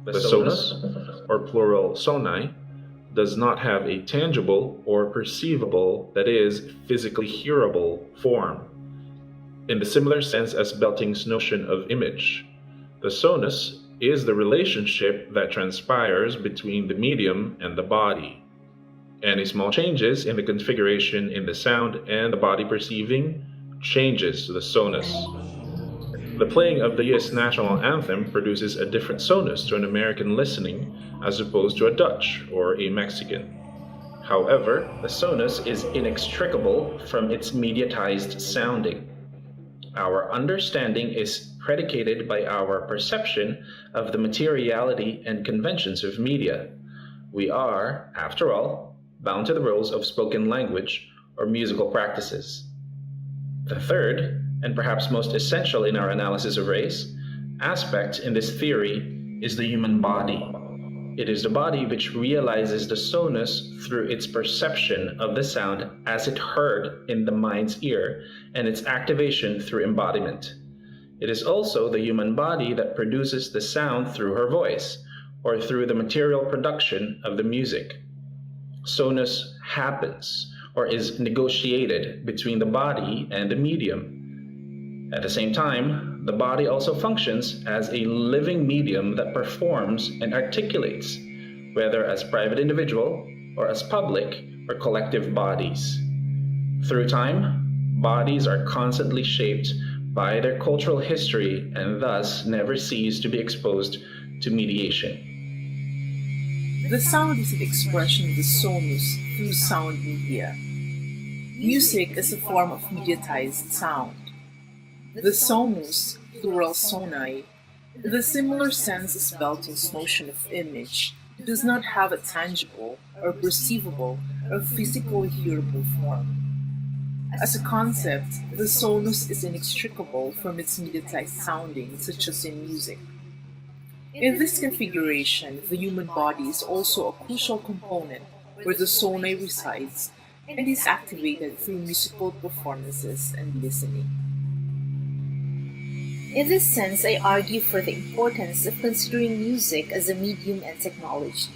The sonus, or plural sonai, does not have a tangible or perceivable, that is, physically hearable, form. In the similar sense as Belting's notion of image, the sonus is the relationship that transpires between the medium and the body. Any small changes in the configuration in the sound and the body perceiving changes the sonus. The playing of the US national anthem produces a different sonus to an American listening as opposed to a Dutch or a Mexican. However, the sonus is inextricable from its mediatized sounding. Our understanding is predicated by our perception of the materiality and conventions of media. We are, after all, bound to the rules of spoken language or musical practices. The third, and perhaps most essential in our analysis of race, aspect in this theory is the human body. It is the body which realizes the sonus through its perception of the sound as it heard in the mind's ear and its activation through embodiment. It is also the human body that produces the sound through her voice or through the material production of the music. Sonus happens or is negotiated between the body and the medium. At the same time, the body also functions as a living medium that performs and articulates, whether as private individual or as public or collective bodies. Through time, bodies are constantly shaped by their cultural history and thus never cease to be exposed to mediation. The sound is an expression of the sonus through sound media. Music is a form of mediatized sound. The sonus, plural soni, in the similar sense as Belton's notion of image, does not have a tangible or perceivable or physically hearable form. As a concept, the sonus is inextricable from its mediatized sounding, such as in music. In this configuration, the human body is also a crucial component where the soni resides and is activated through musical performances and listening. In this sense, I argue for the importance of considering music as a medium and technology,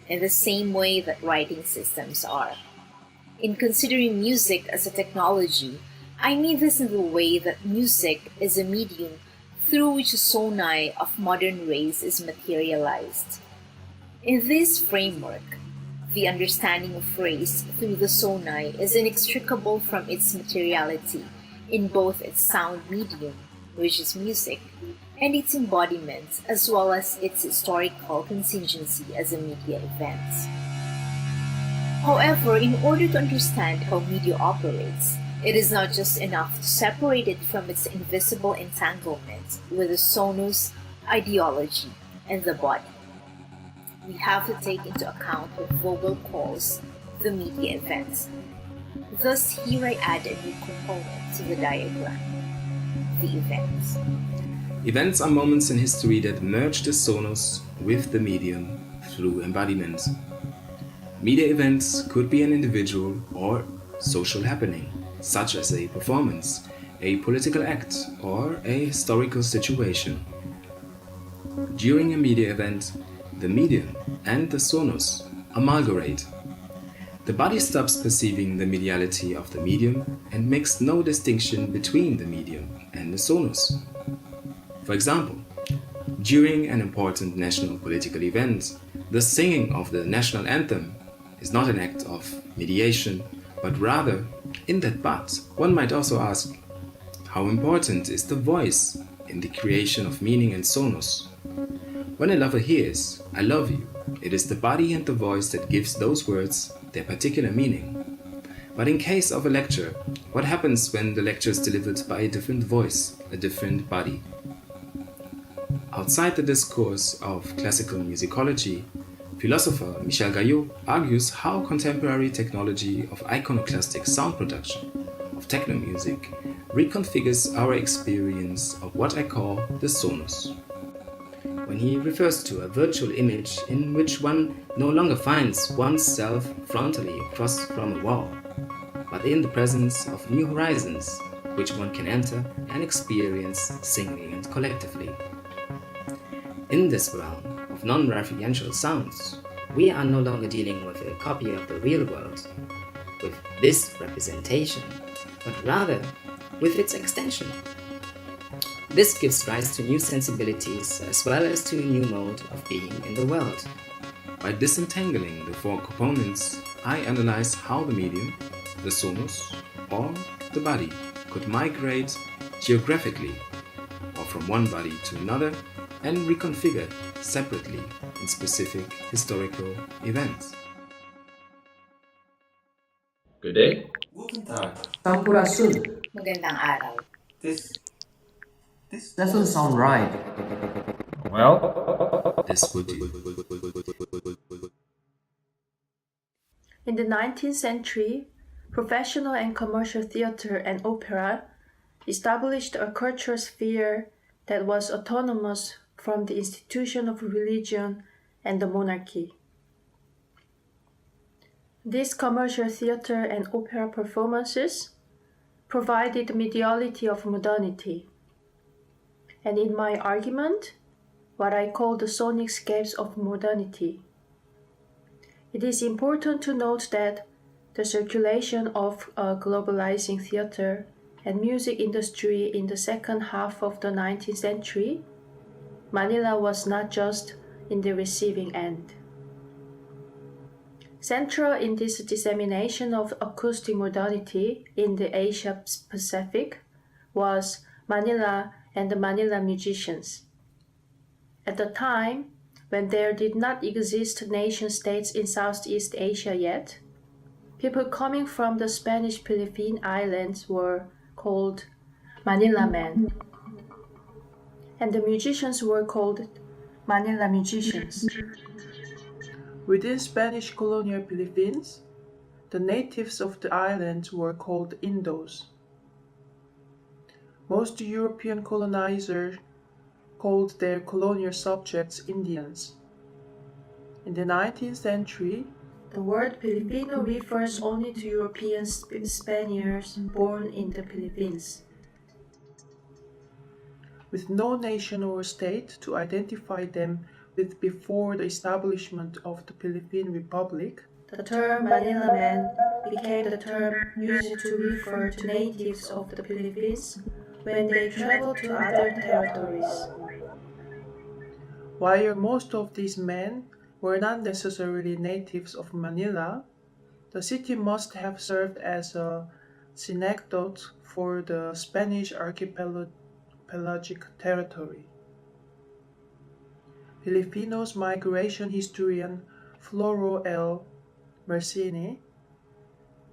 in the same way that writing systems are. In considering music as a technology, I mean this in the way that music is a medium through which the soni of modern race is materialized. In this framework, the understanding of race through the soni is inextricable from its materiality in both its sound medium, which is music, and its embodiment, as well as its historical contingency as a media event. However, in order to understand how media operates, it is not just enough to separate it from its invisible entanglement with the sonus, ideology, and the body. We have to take into account what Vogel calls the media event. Thus, here I add a new component to the diagram. The events. Events are moments in history that merge the sonus with the medium through embodiment. Media events could be an individual or social happening, such as a performance, a political act, or a historical situation. During a media event, the medium and the sonus amalgamate. The body stops perceiving the mediality of the medium and makes no distinction between the medium and the sonus. For example, during an important national political event, the singing of the national anthem is not an act of mediation, but rather, in that but, one might also ask, how important is the voice in the creation of meaning and sonus? When a lover hears, "I love you," it is the body and the voice that gives those words their particular meaning. But in case of a lecture, what happens when the lecture is delivered by a different voice, a different body? Outside the discourse of classical musicology, philosopher Michel Gaillot argues how contemporary technology of iconoclastic sound production, of techno music, reconfigures our experience of what I call the sonus. When he refers to a virtual image in which one no longer finds oneself frontally across from a wall, but in the presence of new horizons, which one can enter and experience singly and collectively. In this realm of non-referential sounds, we are no longer dealing with a copy of the real world, with this representation, but rather with its extension. This gives rise to new sensibilities as well as to a new mode of being in the world. By disentangling the four components, I analyze how the medium, the sonus, or the body could migrate geographically, or from one body to another, and reconfigure separately in specific historical events. Good day. Guten Tag. Sampurasun. Magandang araw. This Doesn't sound right. Well, this would do. In the 19th century, professional and commercial theater and opera established a cultural sphere that was autonomous from the institution of religion and the monarchy. These commercial theater and opera performances provided the mediality of modernity, and in my argument, what I call the sonic scapes of modernity. It is important to note that the circulation of a globalizing theater and music industry in the second half of the 19th century, Manila was not just in the receiving end. Central in this dissemination of acoustic modernity in the Asia Pacific was Manila and the Manila musicians. At the time, when there did not exist nation-states in Southeast Asia yet, people coming from the Spanish Philippine Islands were called Manila men, and the musicians were called Manila musicians. Within Spanish colonial Philippines, the natives of the islands were called Indos. Most European colonizers called their colonial subjects Indians. In the 19th century, the word Filipino refers only to European Spaniards born in the Philippines. With no nation or state to identify them with before the establishment of the Philippine Republic, the term Manila man became the term used to refer to natives of the Philippines when they traveled to other territories. While most of these men were not necessarily natives of Manila, the city must have served as a synecdoche for the Spanish archipelagic territory. Filipinos migration historian Floro L. Mercini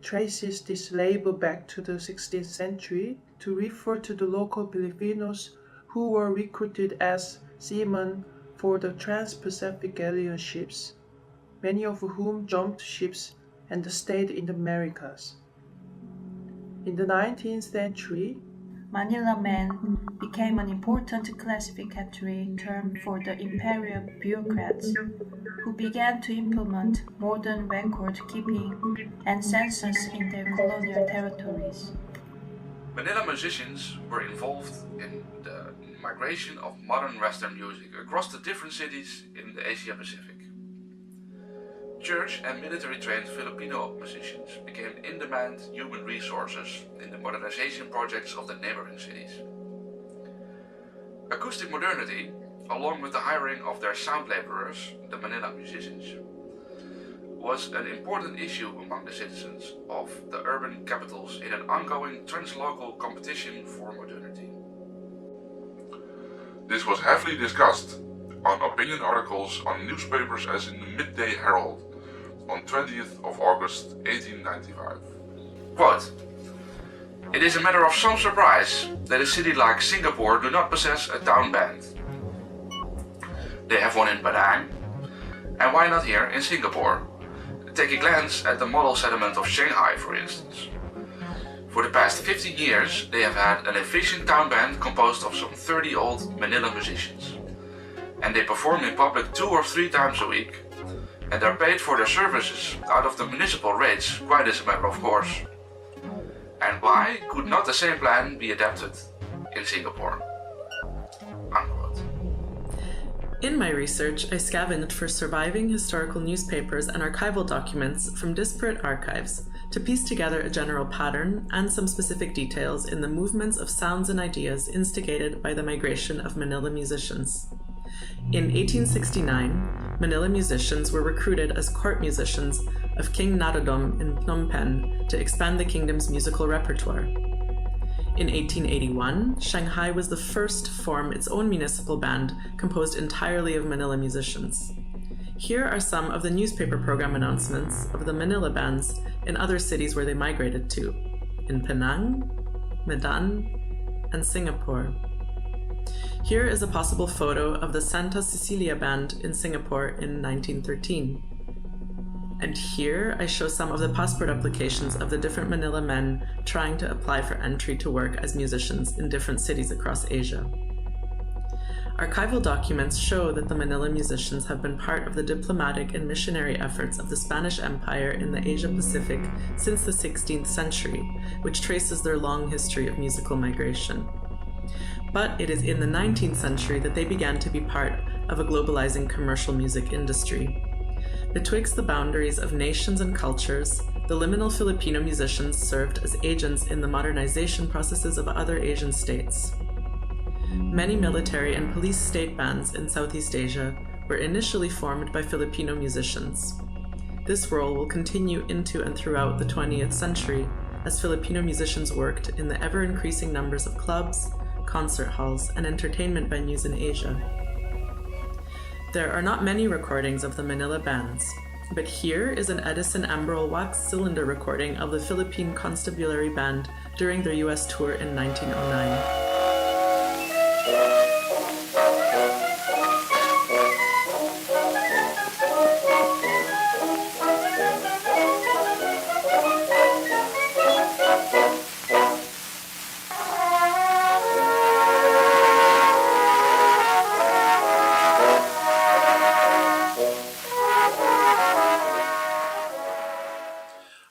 traces this label back to the 16th century to refer to the local Filipinos who were recruited as seamen for the Trans-Pacific galleon ships, many of whom jumped ships and stayed in the Americas. In the 19th century, Manila men became an important classificatory term for the imperial bureaucrats who began to implement modern record keeping and census in their colonial territories. Manila musicians were involved in the migration of modern Western music across the different cities in the Asia Pacific. Church and military-trained Filipino musicians became in-demand human resources in the modernization projects of the neighboring cities. Acoustic modernity, along with the hiring of their sound laborers, the Manila musicians, was an important issue among the citizens of the urban capitals in an ongoing translocal competition for modernity. This was heavily discussed on opinion articles on newspapers as in the Midday Herald on 20th of August 1895. Quote, "It is a matter of some surprise that a city like Singapore do not possess a town band. They have one in Padang, and why not here in Singapore? Take a glance at the model settlement of Shanghai, for instance. For the past 15 years, they have had an efficient town band composed of some 30 old Manila musicians. And they perform in public 2 or 3 times a week, and are paid for their services out of the municipal rates, quite as a matter of course. And why could not the same plan be adapted in Singapore?" Unquote. In my research, I scavenged for surviving historical newspapers and archival documents from disparate archives to piece together a general pattern and some specific details in the movements of sounds and ideas instigated by the migration of Manila musicians. In 1869, Manila musicians were recruited as court musicians of King Norodom in Phnom Penh to expand the kingdom's musical repertoire. In 1881, Shanghai was the first to form its own municipal band composed entirely of Manila musicians. Here are some of the newspaper program announcements of the Manila bands in other cities where they migrated to, in Penang, Medan, and Singapore. Here is a possible photo of the Santa Cecilia Band in Singapore in 1913. And here I show some of the passport applications of the different Manila men trying to apply for entry to work as musicians in different cities across Asia. Archival documents show that the Manila musicians have been part of the diplomatic and missionary efforts of the Spanish Empire in the Asia Pacific since the 16th century, which traces their long history of musical migration. But it is in the 19th century that they began to be part of a globalizing commercial music industry. Betwixt the boundaries of nations and cultures, the liminal Filipino musicians served as agents in the modernization processes of other Asian states. Many military and police state bands in Southeast Asia were initially formed by Filipino musicians. This role will continue into and throughout the 20th century as Filipino musicians worked in the ever-increasing numbers of clubs, concert halls, and entertainment venues in Asia. There are not many recordings of the Manila bands, but here is an Edison Amberol wax cylinder recording of the Philippine Constabulary Band during their US tour in 1909.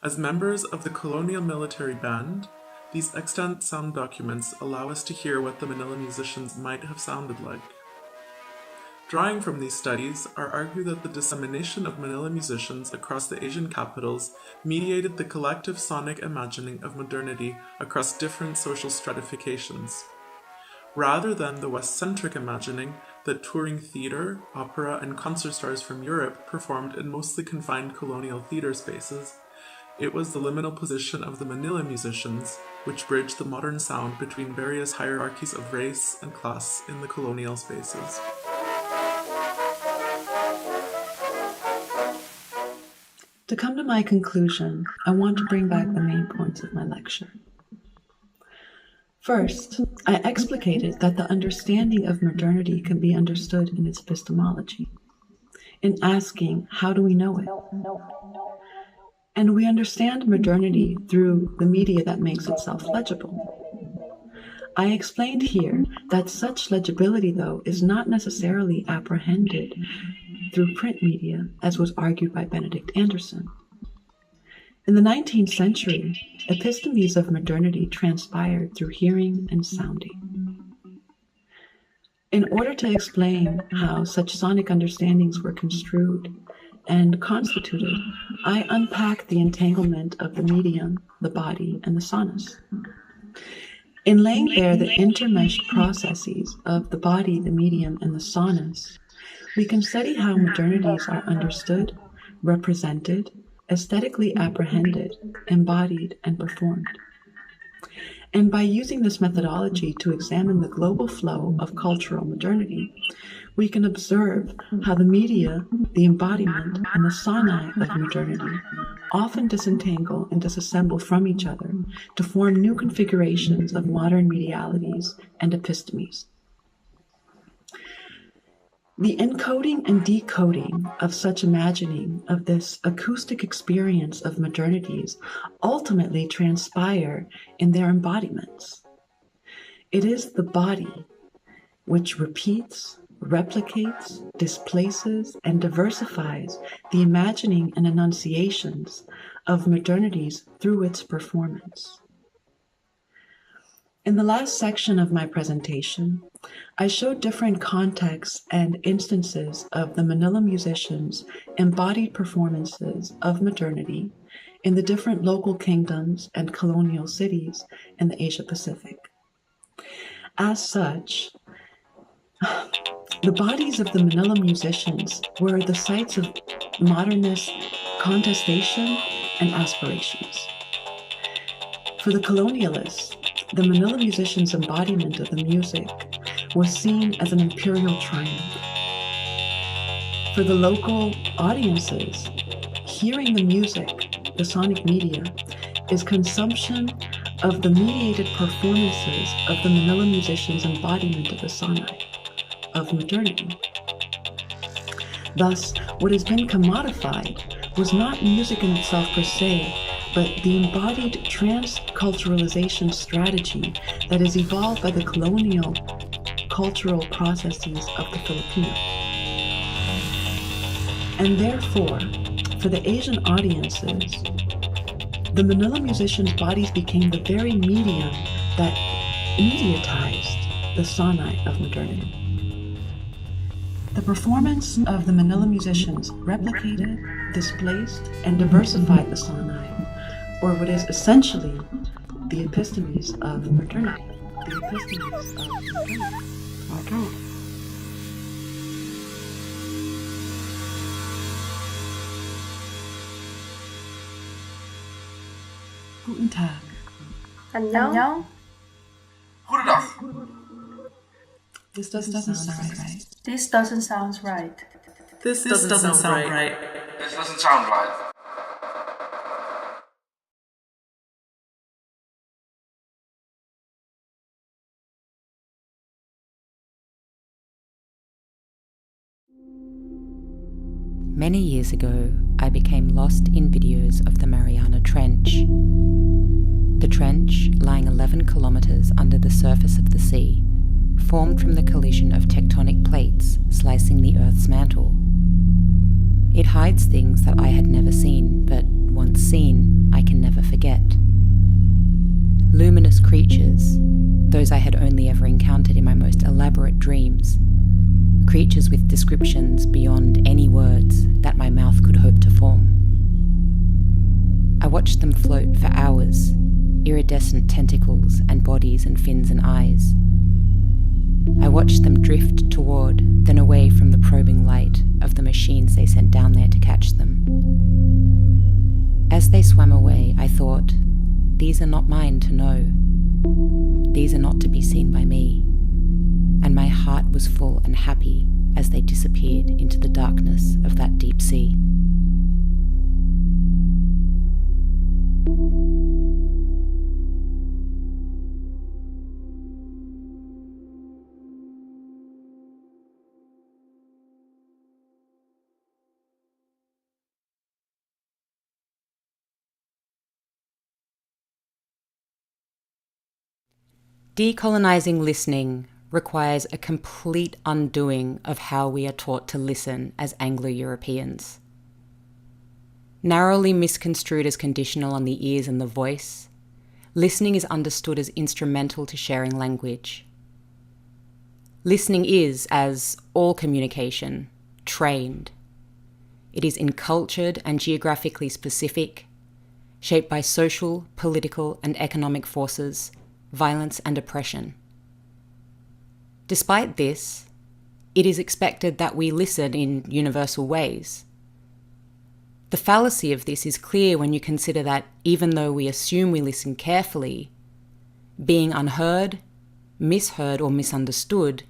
As members of the Colonial Military Band, these extant sound documents allow us to hear what the Manila musicians might have sounded like. Drawing from these studies are argued that the dissemination of Manila musicians across the Asian capitals mediated the collective sonic imagining of modernity across different social stratifications. Rather than the West-centric imagining that touring theater, opera, and concert stars from Europe performed in mostly confined colonial theater spaces, it was the liminal position of the Manila musicians which bridged the modern sound between various hierarchies of race and class in the colonial spaces. To come to my conclusion, I want to bring back the main points of my lecture. First, I explicated that the understanding of modernity can be understood in its epistemology, in asking, how do we know it? And we understand modernity through the media that makes itself legible. I explained here that such legibility, though, is not necessarily apprehended through print media, as was argued by Benedict Anderson. In the 19th century, epistemes of modernity transpired through hearing and sounding. In order to explain how such sonic understandings were construed and constituted, I unpacked the entanglement of the medium, the body, and the sonus. In laying bare the intermeshed processes of the body, the medium, and the sonus, we can study how modernities are understood, represented, aesthetically apprehended, embodied, and performed. And by using this methodology to examine the global flow of cultural modernity, we can observe how the media, the embodiment, and the soni of modernity often disentangle and disassemble from each other to form new configurations of modern medialities and epistemes. The encoding and decoding of such imagining of this acoustic experience of modernities ultimately transpire in their embodiments. It is the body which repeats, replicates, displaces, and diversifies the imagining and enunciations of modernities through its performance. In the last section of my presentation, I showed different contexts and instances of the Manila musicians' embodied performances of modernity in the different local kingdoms and colonial cities in the Asia Pacific. As such, the bodies of the Manila musicians were the sites of modernist contestation and aspirations. For the colonialists, the Manila musicians' embodiment of the music was seen as an imperial triumph. For the local audiences, hearing the music, the sonic media, is consumption of the mediated performances of the Manila musicians' embodiment of the sonai, of modernity. Thus, what has been commodified was not music in itself per se, but the embodied transculturalization strategy that is evolved by the colonial cultural processes of the Filipino. And therefore, for the Asian audiences, the Manila musicians' bodies became the very medium that mediatized the sonai of modernity. The performance of the Manila musicians replicated, displaced, and diversified the sonai, or what is essentially the epistomes of modernity. The epistomes of modernity. Guten Tag. 안녕. Goedendag. This doesn't sound right. This doesn't sound right. This doesn't sound right. This doesn't sound right. Many years ago, I became lost in videos of the Mariana Trench. The trench, lying 11 kilometers under the surface of the sea, formed from the collision of tectonic plates slicing the Earth's mantle. It hides things that I had never seen, but once seen, I can never forget. Luminous creatures, those I had only ever encountered in my most elaborate dreams. Creatures with descriptions beyond any words that my mouth could hope to form. I watched them float for hours, iridescent tentacles and bodies and fins and eyes. I watched them drift toward, then away from the probing light of the machines they sent down there to catch them. As they swam away, I thought, these are not mine to know. These are not to be seen by me. And my heart was full and happy as they disappeared into the darkness of that deep sea. Decolonizing listening requires a complete undoing of how we are taught to listen as Anglo-Europeans. Narrowly misconstrued as conditional on the ears and the voice, listening is understood as instrumental to sharing language. Listening is, as all communication, trained. It is encultured and geographically specific, shaped by social, political, and economic forces, violence and oppression. Despite this, it is expected that we listen in universal ways. The fallacy of this is clear when you consider that even though we assume we listen carefully, being unheard, misheard, or misunderstood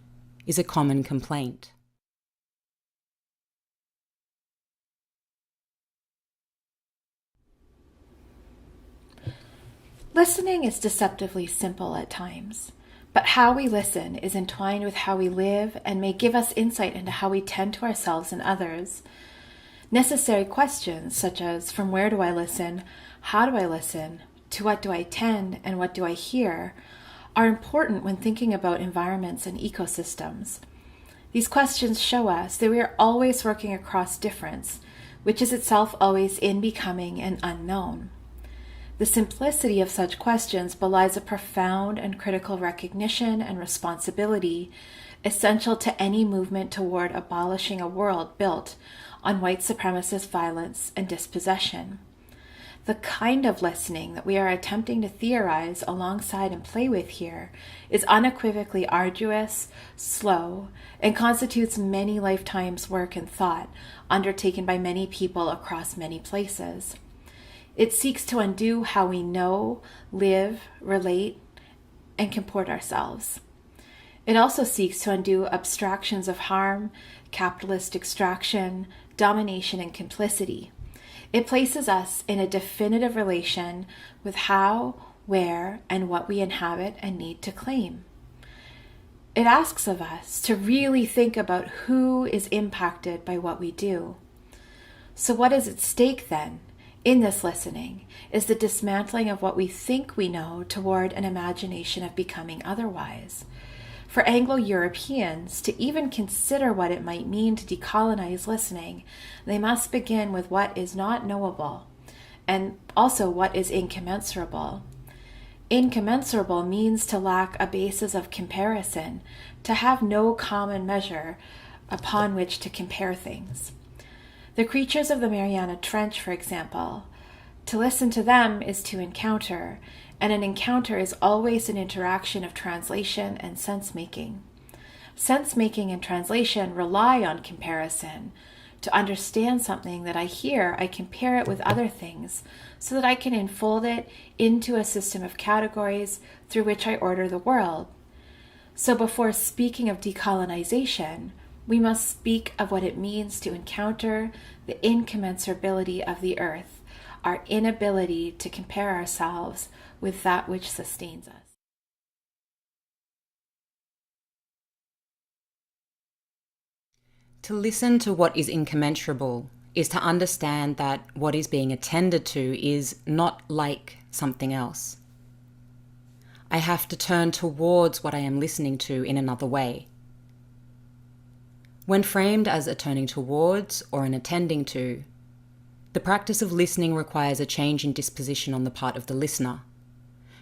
is a common complaint. Listening is deceptively simple at times, but how we listen is entwined with how we live and may give us insight into how we tend to ourselves and others. Necessary questions such as, from where do I listen, how do I listen, to what do I tend, and what do I hear, are important when thinking about environments and ecosystems. These questions show us that we are always working across difference, which is itself always in becoming and unknown. The simplicity of such questions belies a profound and critical recognition and responsibility essential to any movement toward abolishing a world built on white supremacist violence and dispossession. The kind of listening that we are attempting to theorize alongside and play with here is unequivocally arduous, slow, and constitutes many lifetimes' work and thought undertaken by many people across many places. It seeks to undo how we know, live, relate, and comport ourselves. It also seeks to undo abstractions of harm, capitalist extraction, domination, and complicity. It places us in a definitive relation with how, where, and what we inhabit and need to claim. It asks of us to really think about who is impacted by what we do. So what is at stake then, in this listening, is the dismantling of what we think we know toward an imagination of becoming otherwise. For Anglo-Europeans to even consider what it might mean to decolonize listening, they must begin with what is not knowable, and also what is incommensurable. Incommensurable means to lack a basis of comparison, to have no common measure upon which to compare things. The creatures of the Mariana Trench, for example, to listen to them is to encounter, and an encounter is always an interaction of translation and sense-making. Sense-making and translation rely on comparison. To understand something that I hear, I compare it with other things so that I can enfold it into a system of categories through which I order the world. So before speaking of decolonization, we must speak of what it means to encounter the incommensurability of the earth, our inability to compare ourselves with that which sustains us. To listen to what is incommensurable is to understand that what is being attended to is not like something else. I have to turn towards what I am listening to in another way. When framed as a turning towards or an attending to, the practice of listening requires a change in disposition on the part of the listener,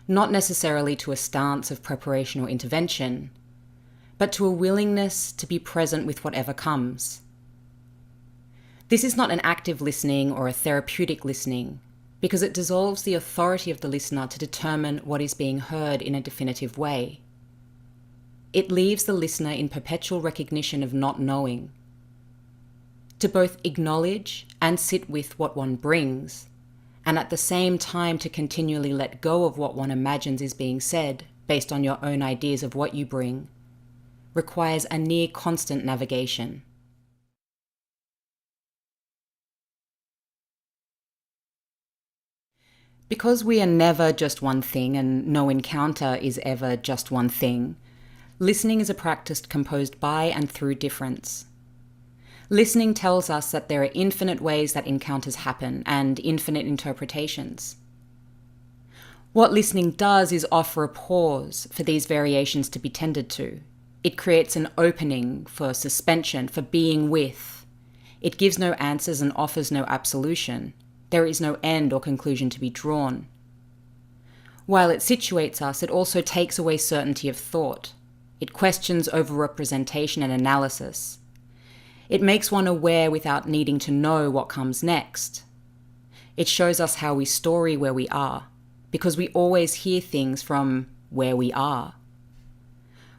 not necessarily to a stance of preparation or intervention, but to a willingness to be present with whatever comes. This is not an active listening or a therapeutic listening, because it dissolves the authority of the listener to determine what is being heard in a definitive way. It leaves the listener in perpetual recognition of not knowing. To both acknowledge and sit with what one brings, and at the same time to continually let go of what one imagines is being said based on your own ideas of what you bring, requires a near constant navigation. Because we are never just one thing and no encounter is ever just one thing, listening is a practice composed by and through difference. Listening tells us that there are infinite ways that encounters happen and infinite interpretations. What listening does is offer a pause for these variations to be tended to. It creates an opening for suspension, for being with. It gives no answers and offers no absolution. There is no end or conclusion to be drawn. While it situates us, it also takes away certainty of thought. It questions over-representation and analysis. It makes one aware without needing to know what comes next. It shows us how we story where we are, because we always hear things from where we are.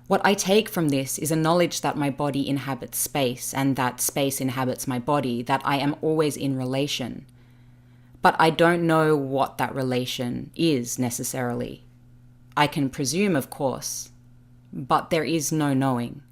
What I take from this is a knowledge that my body inhabits space, and that space inhabits my body, that I am always in relation. But I don't know what that relation is necessarily. I can presume, of course, but there is no knowing.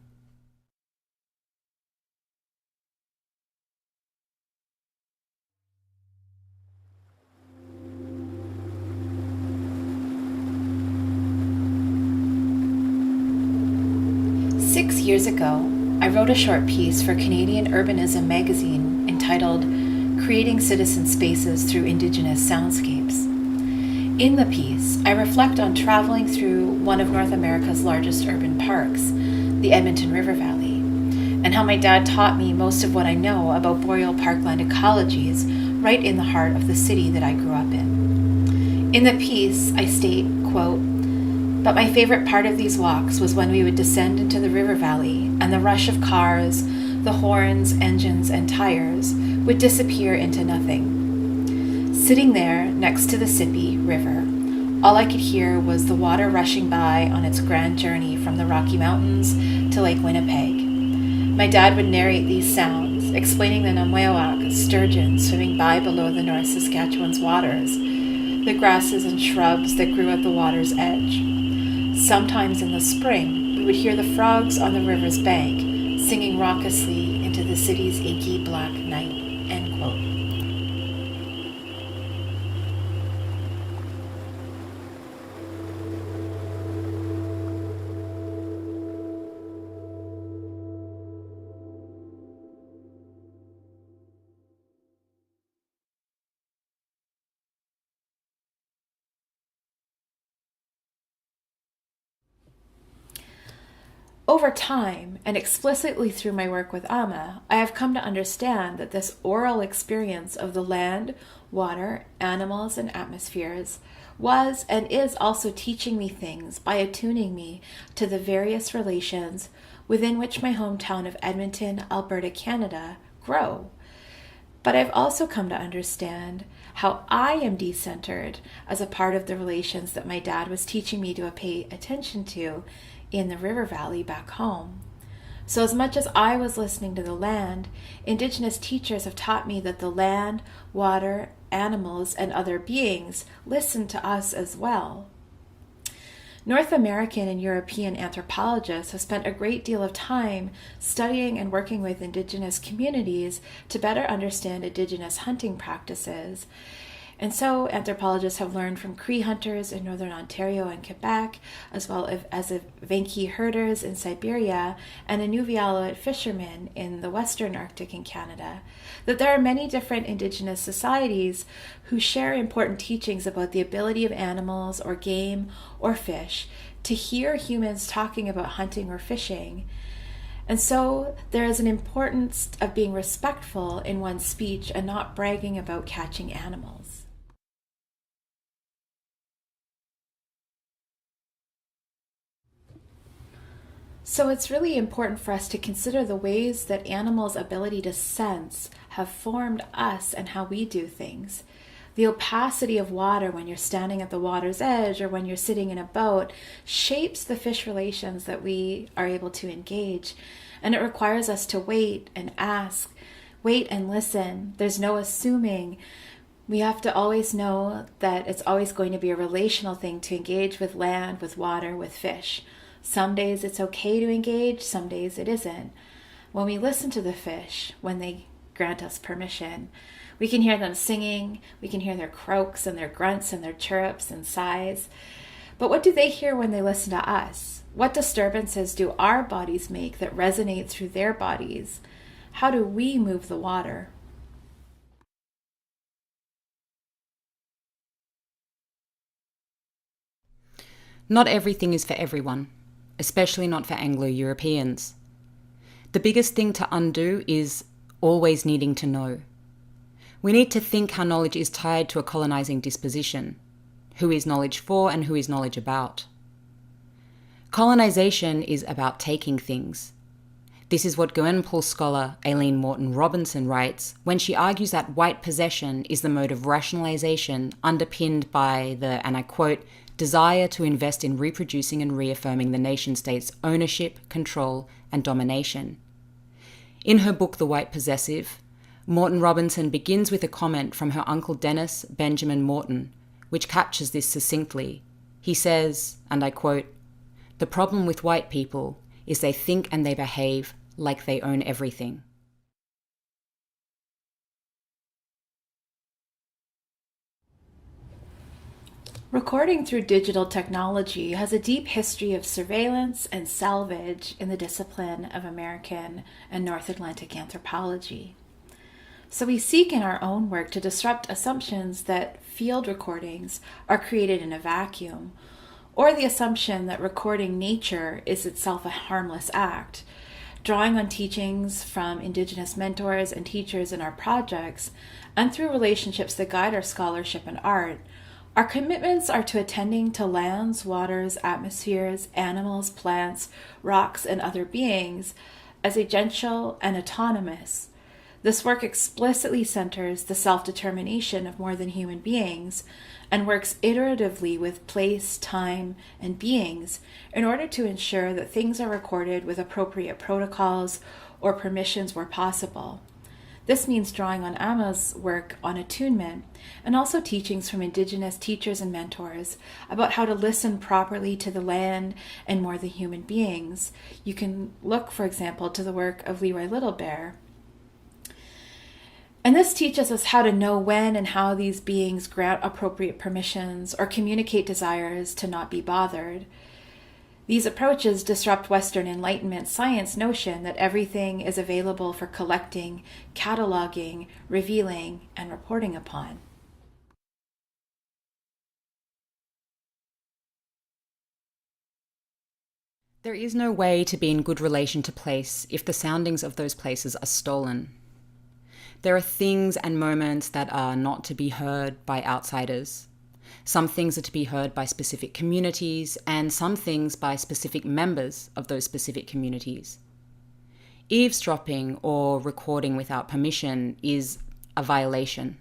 Six years ago, I wrote a short piece for Canadian Urbanism magazine entitled Creating Citizen Spaces Through Indigenous Soundscapes. In the piece, I reflect on traveling through one of North America's largest urban parks, the Edmonton River Valley, and how my dad taught me most of what I know about boreal parkland ecologies right in the heart of the city that I grew up in. In the piece, I state, quote, "But my favorite part of these walks was when we would descend into the river valley and the rush of cars, the horns, engines, and tires would disappear into nothing. Sitting there next to the Sippy River, all I could hear was the water rushing by on its grand journey from the Rocky Mountains to Lake Winnipeg. My dad would narrate these sounds, explaining the Namweoak sturgeon swimming by below the North Saskatchewan's waters, the grasses and shrubs that grew at the water's edge. Sometimes in the spring, we would hear the frogs on the river's bank singing raucously into the city's inky black night," end quote. Over time, and explicitly through my work with Amer, I have come to understand that this oral experience of the land, water, animals, and atmospheres was and is also teaching me things by attuning me to the various relations within which my hometown of Edmonton, Alberta, Canada, grow. But I've also come to understand how I am decentered as a part of the relations that my dad was teaching me to pay attention to in the river valley back home. So as much as I was listening to the land, Indigenous teachers have taught me that the land, water, animals, and other beings listen to us as well. North American and European anthropologists have spent a great deal of time studying and working with Indigenous communities to better understand Indigenous hunting practices. And so anthropologists have learned from Cree hunters in northern Ontario and Quebec, as well as Venki herders in Siberia and Inuvialuit fishermen in the western Arctic in Canada, that there are many different Indigenous societies who share important teachings about the ability of animals or game or fish to hear humans talking about hunting or fishing. And so there is an importance of being respectful in one's speech and not bragging about catching animals. So it's really important for us to consider the ways that animals' ability to sense have formed us and how we do things. The opacity of water when you're standing at the water's edge or when you're sitting in a boat shapes the fish relations that we are able to engage. And it requires us to wait and ask, wait and listen. There's no assuming. We have to always know that it's always going to be a relational thing to engage with land, with water, with fish. Some days it's okay to engage, some days it isn't. When we listen to the fish, when they grant us permission, we can hear them singing, we can hear their croaks and their grunts and their chirrups and sighs. But what do they hear when they listen to us? What disturbances do our bodies make that resonate through their bodies? How do we move the water? Not everything is for everyone, especially not for Anglo-Europeans. The biggest thing to undo is always needing to know. We need to think how knowledge is tied to a colonizing disposition. Who is knowledge for and who is knowledge about? Colonization is about taking things. This is what Gwenpool scholar Aileen Morton Robinson writes when she argues that white possession is the mode of rationalization underpinned by the, and I quote, desire to invest in reproducing and reaffirming the nation-state's ownership, control, and domination. In her book, The White Possessive, Morton Robinson begins with a comment from her uncle Dennis Benjamin Morton, which captures this succinctly. He says, and I quote, "The problem with white people is they think and they behave like they own everything." Recording through digital technology has a deep history of surveillance and salvage in the discipline of American and North Atlantic anthropology. So we seek in our own work to disrupt assumptions that field recordings are created in a vacuum, or the assumption that recording nature is itself a harmless act. Drawing on teachings from Indigenous mentors and teachers in our projects, and through relationships that guide our scholarship and art, Our commitments are to attending to lands, waters, atmospheres, animals, plants, rocks, and other beings as agential and autonomous. This work explicitly centers the self-determination of more than human beings and works iteratively with place, time, and beings in order to ensure that things are recorded with appropriate protocols or permissions where possible. This means drawing on Amer's work on attunement and also teachings from Indigenous teachers and mentors about how to listen properly to the land and more than human beings. You can look, for example, to the work of Leroy Little Bear. And this teaches us how to know when and how these beings grant appropriate permissions or communicate desires to not be bothered. These approaches disrupt Western Enlightenment science notion that everything is available for collecting, cataloging, revealing, and reporting upon. There is no way to be in good relation to place if the soundings of those places are stolen. There are things and moments that are not to be heard by outsiders. Some things are to be heard by specific communities, and some things by specific members of those specific communities. Eavesdropping or recording without permission is a violation.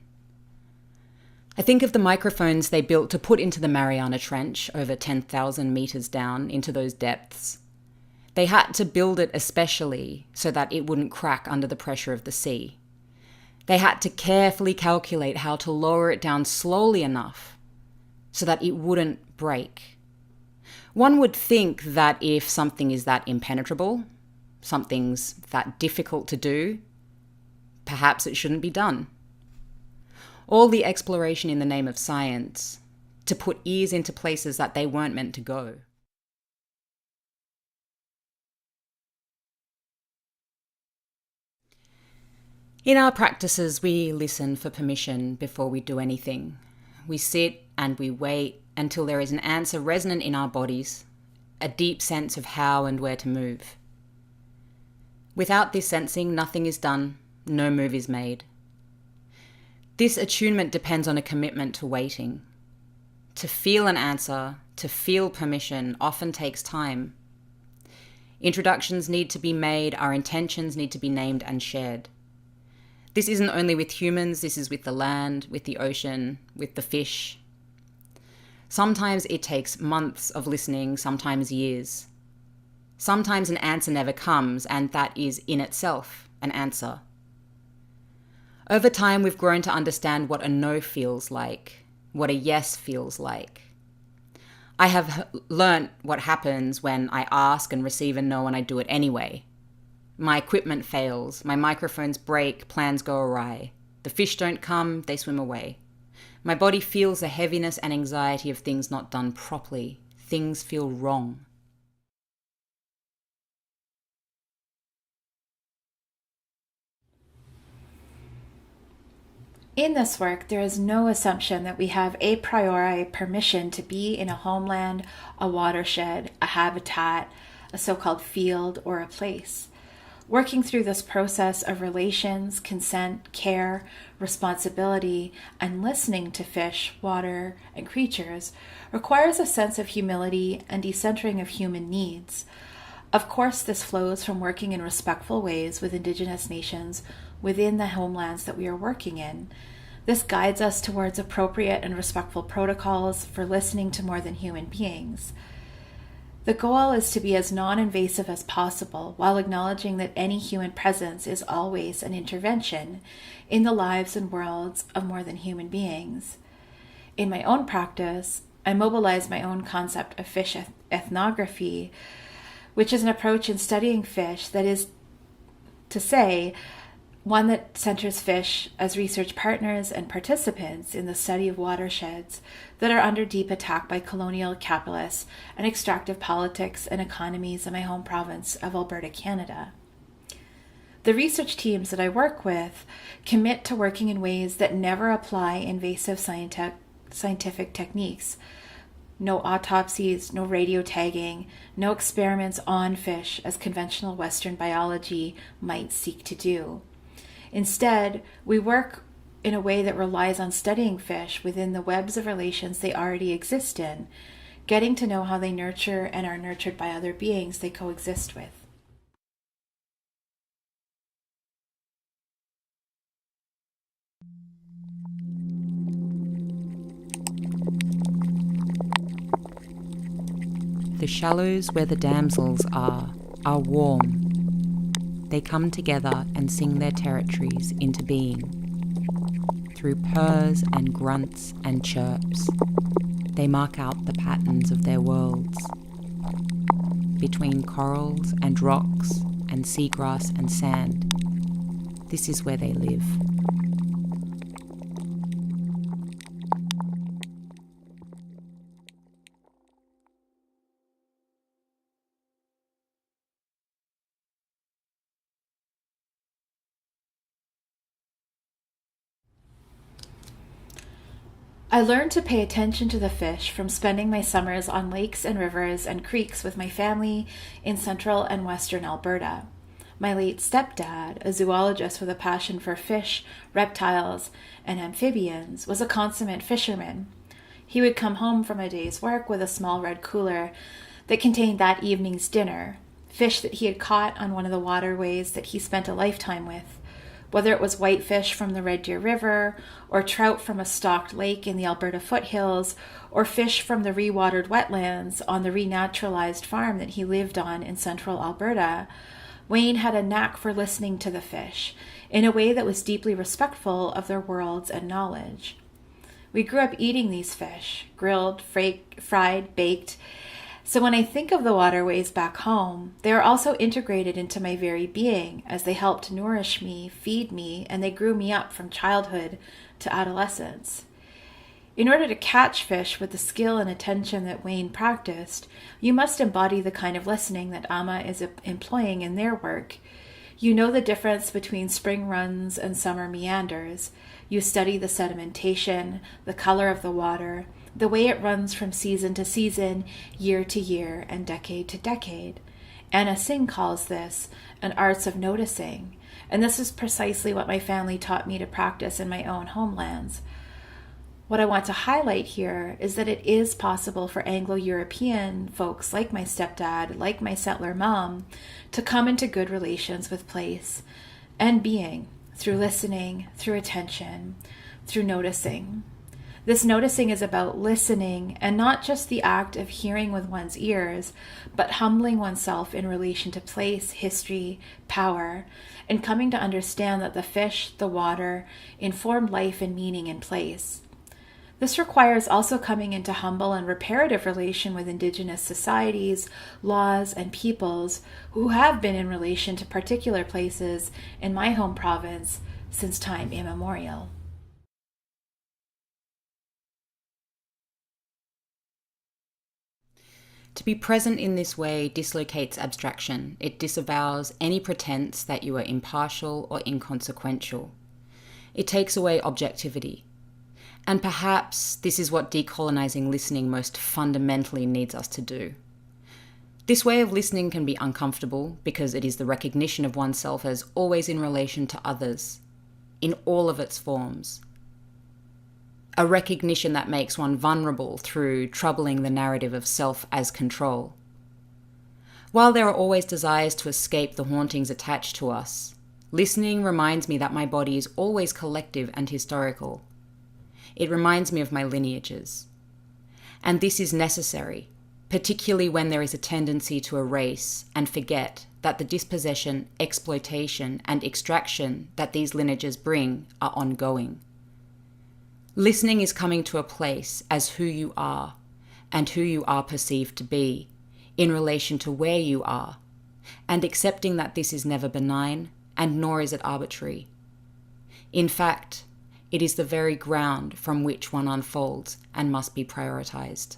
I think of the microphones they built to put into the Mariana Trench over 10,000 meters down into those depths. They had to build it especially so that it wouldn't crack under the pressure of the sea. They had to carefully calculate how to lower it down slowly enough so that it wouldn't break. One would think that if something is that impenetrable, something's that difficult to do, perhaps it shouldn't be done. All the exploration in the name of science, to put ears into places that they weren't meant to go. In our practices, we listen for permission before we do anything. We sit and we wait until there is an answer resonant in our bodies, a deep sense of how and where to move. Without this sensing, nothing is done, no move is made. This attunement depends on a commitment to waiting. To feel an answer, to feel permission, often takes time. Introductions need to be made, our intentions need to be named and shared. This isn't only with humans, this is with the land, with the ocean, with the fish. Sometimes it takes months of listening, sometimes years. Sometimes an answer never comes, and that is in itself an answer. Over time, we've grown to understand what a no feels like, what a yes feels like. I have learnt what happens when I ask and receive a no and I do it anyway. My equipment fails, my microphones break, plans go awry. The fish don't come, they swim away. My body feels the heaviness and anxiety of things not done properly. Things feel wrong. In this work, there is no assumption that we have a priori permission to be in a homeland, a watershed, a habitat, a so-called field, or a place. Working through this process of relations, consent, care, responsibility, and listening to fish, water, and creatures requires a sense of humility and decentering of human needs. Of course, this flows from working in respectful ways with Indigenous nations within the homelands that we are working in. This guides us towards appropriate and respectful protocols for listening to more than human beings. The goal is to be as non-invasive as possible while acknowledging that any human presence is always an intervention in the lives and worlds of more than human beings. In my own practice, I mobilize my own concept of fish ethnography, which is an approach in studying fish that is to say, one that centers fish as research partners and participants in the study of watersheds that are under deep attack by colonial capitalists and extractive politics and economies in my home province of Alberta, Canada. The research teams that I work with commit to working in ways that never apply invasive scientific techniques. No autopsies, no radio tagging, no experiments on fish as conventional Western biology might seek to do. Instead, we work in a way that relies on studying fish within the webs of relations they already exist in, getting to know how they nurture and are nurtured by other beings they coexist with. The shallows where the damsels are warm. They come together and sing their territories into being. Through purrs and grunts and chirps, they mark out the patterns of their worlds. Between corals and rocks and seagrass and sand, this is where they live. I learned to pay attention to the fish from spending my summers on lakes and rivers and creeks with my family in central and western Alberta. My late stepdad, a zoologist with a passion for fish, reptiles, and amphibians, was a consummate fisherman. He would come home from a day's work with a small red cooler that contained that evening's dinner, fish that he had caught on one of the waterways that he spent a lifetime with. Whether it was whitefish from the Red Deer River, or trout from a stocked lake in the Alberta foothills, or fish from the rewatered wetlands on the renaturalized farm that he lived on in central Alberta, Wayne had a knack for listening to the fish in a way that was deeply respectful of their worlds and knowledge. We grew up eating these fish, grilled, fried, baked. So when I think of the waterways back home, they are also integrated into my very being as they helped nourish me, feed me, and they grew me up from childhood to adolescence. In order to catch fish with the skill and attention that Wayne practiced, you must embody the kind of listening that Amer is employing in their work. You know the difference between spring runs and summer meanders. You study the sedimentation, the color of the water, the way it runs from season to season, year to year, and decade to decade. Anna Singh calls this an arts of noticing, and this is precisely what my family taught me to practice in my own homelands. What I want to highlight here is that it is possible for Anglo-European folks like my stepdad, like my settler mom, to come into good relations with place and being through listening, through attention, through noticing. This noticing is about listening, and not just the act of hearing with one's ears, but humbling oneself in relation to place, history, power, and coming to understand that the fish, the water, inform life and meaning in place. This requires also coming into humble and reparative relation with Indigenous societies, laws, and peoples who have been in relation to particular places in my home province since time immemorial. To be present in this way dislocates abstraction. It disavows any pretense that you are impartial or inconsequential. It takes away objectivity. And perhaps this is what decolonizing listening most fundamentally needs us to do. This way of listening can be uncomfortable because it is the recognition of oneself as always in relation to others, in all of its forms. A recognition that makes one vulnerable through troubling the narrative of self as control. While there are always desires to escape the hauntings attached to us, listening reminds me that my body is always collective and historical. It reminds me of my lineages. And this is necessary, particularly when there is a tendency to erase and forget that the dispossession, exploitation, and extraction that these lineages bring are ongoing. Listening is coming to a place as who you are and who you are perceived to be in relation to where you are, and accepting that this is never benign and nor is it arbitrary. In fact, it is the very ground from which one unfolds and must be prioritized.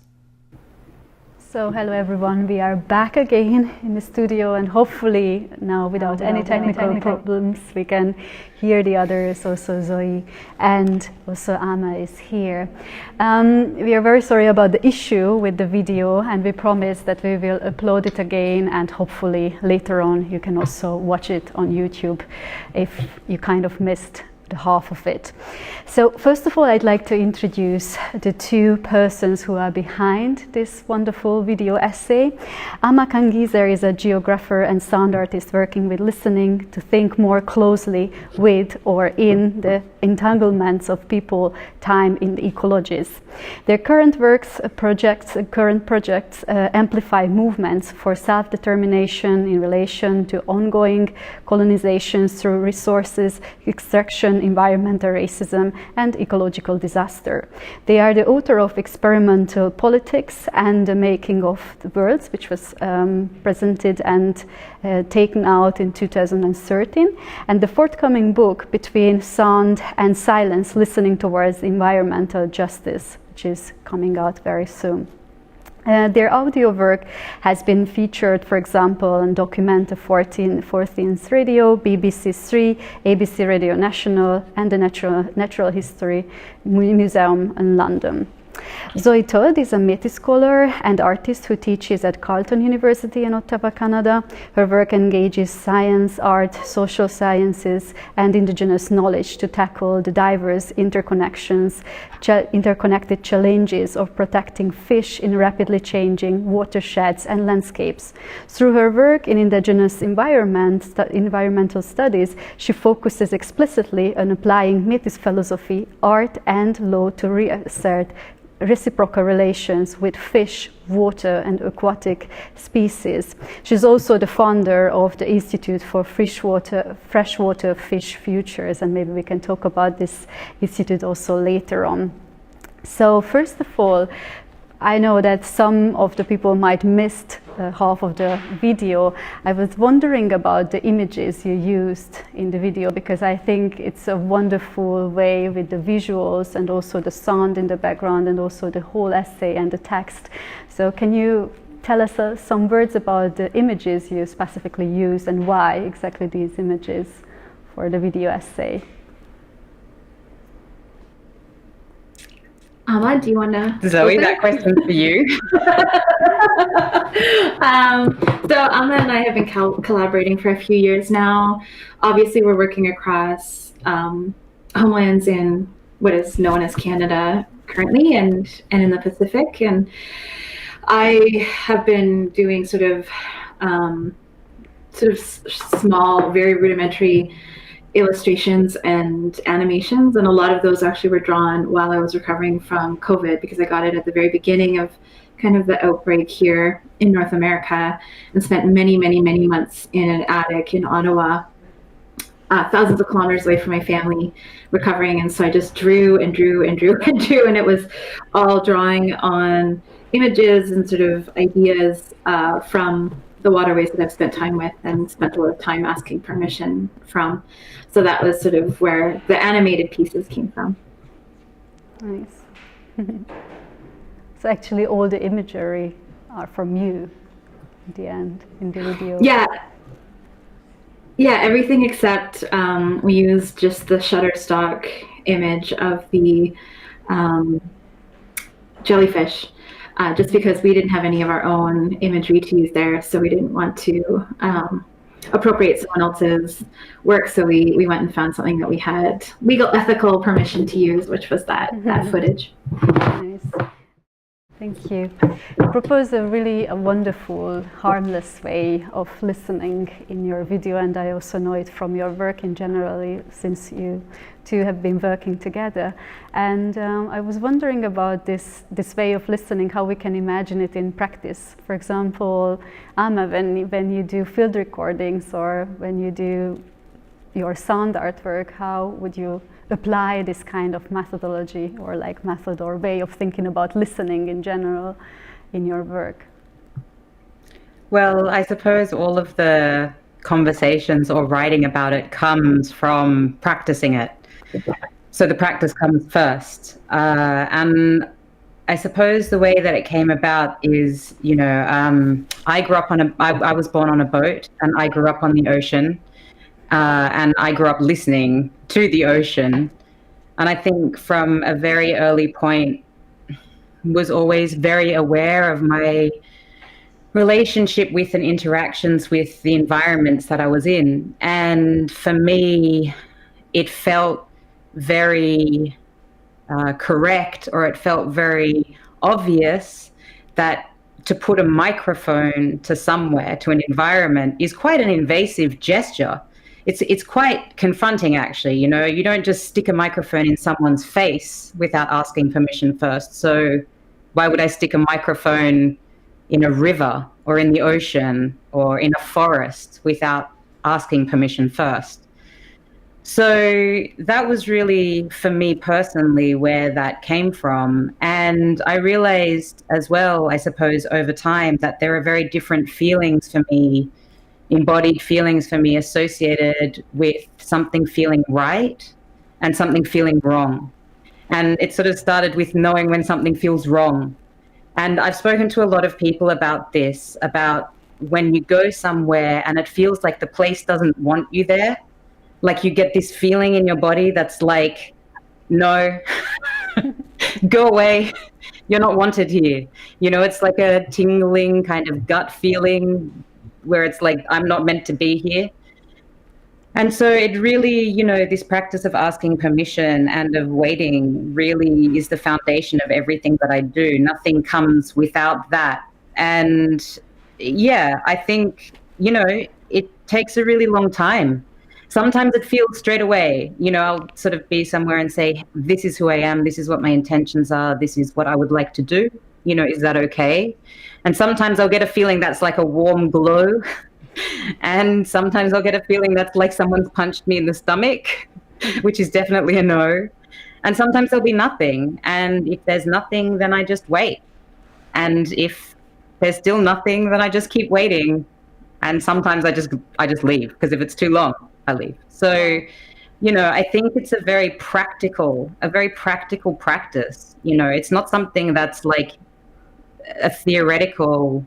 So hello everyone, we are back again in the studio, and hopefully now without any technical problems we can hear the others, also Zoe and also Amer is here. We are very sorry about the issue with the video, and we promise that we will upload it again, and hopefully later on you can also watch it on YouTube if you kind of missed the half of it. So first of all, I'd like to introduce the two persons who are behind this wonderful video essay. Amer Kanngieser is a geographer and sound artist working with listening to think more closely with or in the entanglements of people, time in the ecologies. Their current projects amplify movements for self-determination in relation to ongoing colonizations through resources, extraction, environmental racism, and ecological disaster. They are the author of Experimental Politics and the Making of the Worlds, which was presented and taken out in 2013, and the forthcoming book, Between Sound and Silence, Listening Towards Environmental Justice, which is coming out very soon. Their audio work has been featured, for example, on Documenta 14th Radio, BBC 3, ABC Radio National, and the Natural History Museum in London. Zoe Todd is a Métis scholar and artist who teaches at Carleton University in Ottawa, Canada. Her work engages science, art, social sciences, and indigenous knowledge to tackle the diverse interconnected challenges of protecting fish in rapidly changing watersheds and landscapes. Through her work in indigenous environmental studies, she focuses explicitly on applying Métis philosophy, art, and law to reassert reciprocal relations with fish, water, and aquatic species. She's also the founder of the Institute for Freshwater Fish Futures, and maybe we can talk about this institute also later on. So first of all, I know that some of the people might missed half of the video. I was wondering about the images you used in the video, because I think it's a wonderful way with the visuals and also the sound in the background and also the whole essay and the text. So can you tell us some words about the images you specifically used and why exactly these images for the video essay? Amer, do you want to? Zoe, that question's for you. So Amer and I have been collaborating for a few years now. Obviously, we're working across homelands in what is known as Canada currently, and in the Pacific. And I have been doing sort of small, very rudimentary illustrations and animations, and a lot of those actually were drawn while I was recovering from COVID, because I got it at the very beginning of kind of the outbreak here in North America, and spent many months in an attic in Ottawa, thousands of kilometers away from my family, recovering. And so I just drew and drew, and it was all drawing on images and sort of ideas from the waterways that I've spent time with and spent a lot of time asking permission from. So that was sort of where the animated pieces came from. Nice. So actually all the imagery are from you at the end in the video? Yeah, everything except we used just the Shutterstock image of the jellyfish. Just because we didn't have any of our own imagery to use there, so we didn't want to appropriate someone else's work. So we went and found something that we had legal, ethical permission to use, which was that footage. Nice. Thank you. You propose a wonderful, harmless way of listening in your video, and I also know it from your work in general, since you two have been working together. And I was wondering about this way of listening, how we can imagine it in practice. For example, Amer, when you do field recordings or when you do your sound artwork, how would you apply this kind of methodology or method or way of thinking about listening in general in your work? Well, I suppose all of the conversations or writing about it comes from practicing it. So the practice comes first. And I suppose the way that it came about is, I grew up I was born on a boat, and I grew up on the ocean. And I grew up listening to the ocean. And I think from a very early point was always very aware of my relationship with and interactions with the environments that I was in. And for me, it felt very correct, or it felt very obvious that to put a microphone to somewhere, to an environment, is quite an invasive gesture. It's quite confronting, actually. You know, you don't just stick a microphone in someone's face without asking permission first. So why would I stick a microphone in a river or in the ocean or in a forest without asking permission first? So that was really, for me personally, where that came from. And I realized as well, I suppose, over time, that there are very different feelings for me, embodied feelings for me, associated with something feeling right and something feeling wrong. And it sort of started with knowing when something feels wrong. And I've spoken to a lot of people about this, about when you go somewhere and it feels like the place doesn't want you there. Like you get this feeling in your body that's like, no, go away. You're not wanted here. You know, it's like a tingling kind of gut feeling where it's like, I'm not meant to be here. And so it really, you know, this practice of asking permission and of waiting really is the foundation of everything that I do. Nothing comes without that. And yeah, I think, you know, it takes a really long time. Sometimes it feels straight away. You know, I'll sort of be somewhere and say, this is who I am. This is what my intentions are. This is what I would like to do. You know, is that okay? And sometimes I'll get a feeling that's like a warm glow. And sometimes I'll get a feeling that's like someone's punched me in the stomach, which is definitely a no. And sometimes there'll be nothing. And if there's nothing, then I just wait. And if there's still nothing, then I just keep waiting. And sometimes I just leave, because if it's too long, I leave. So, you know, I think it's a very practical practice. You know, it's not something that's like a theoretical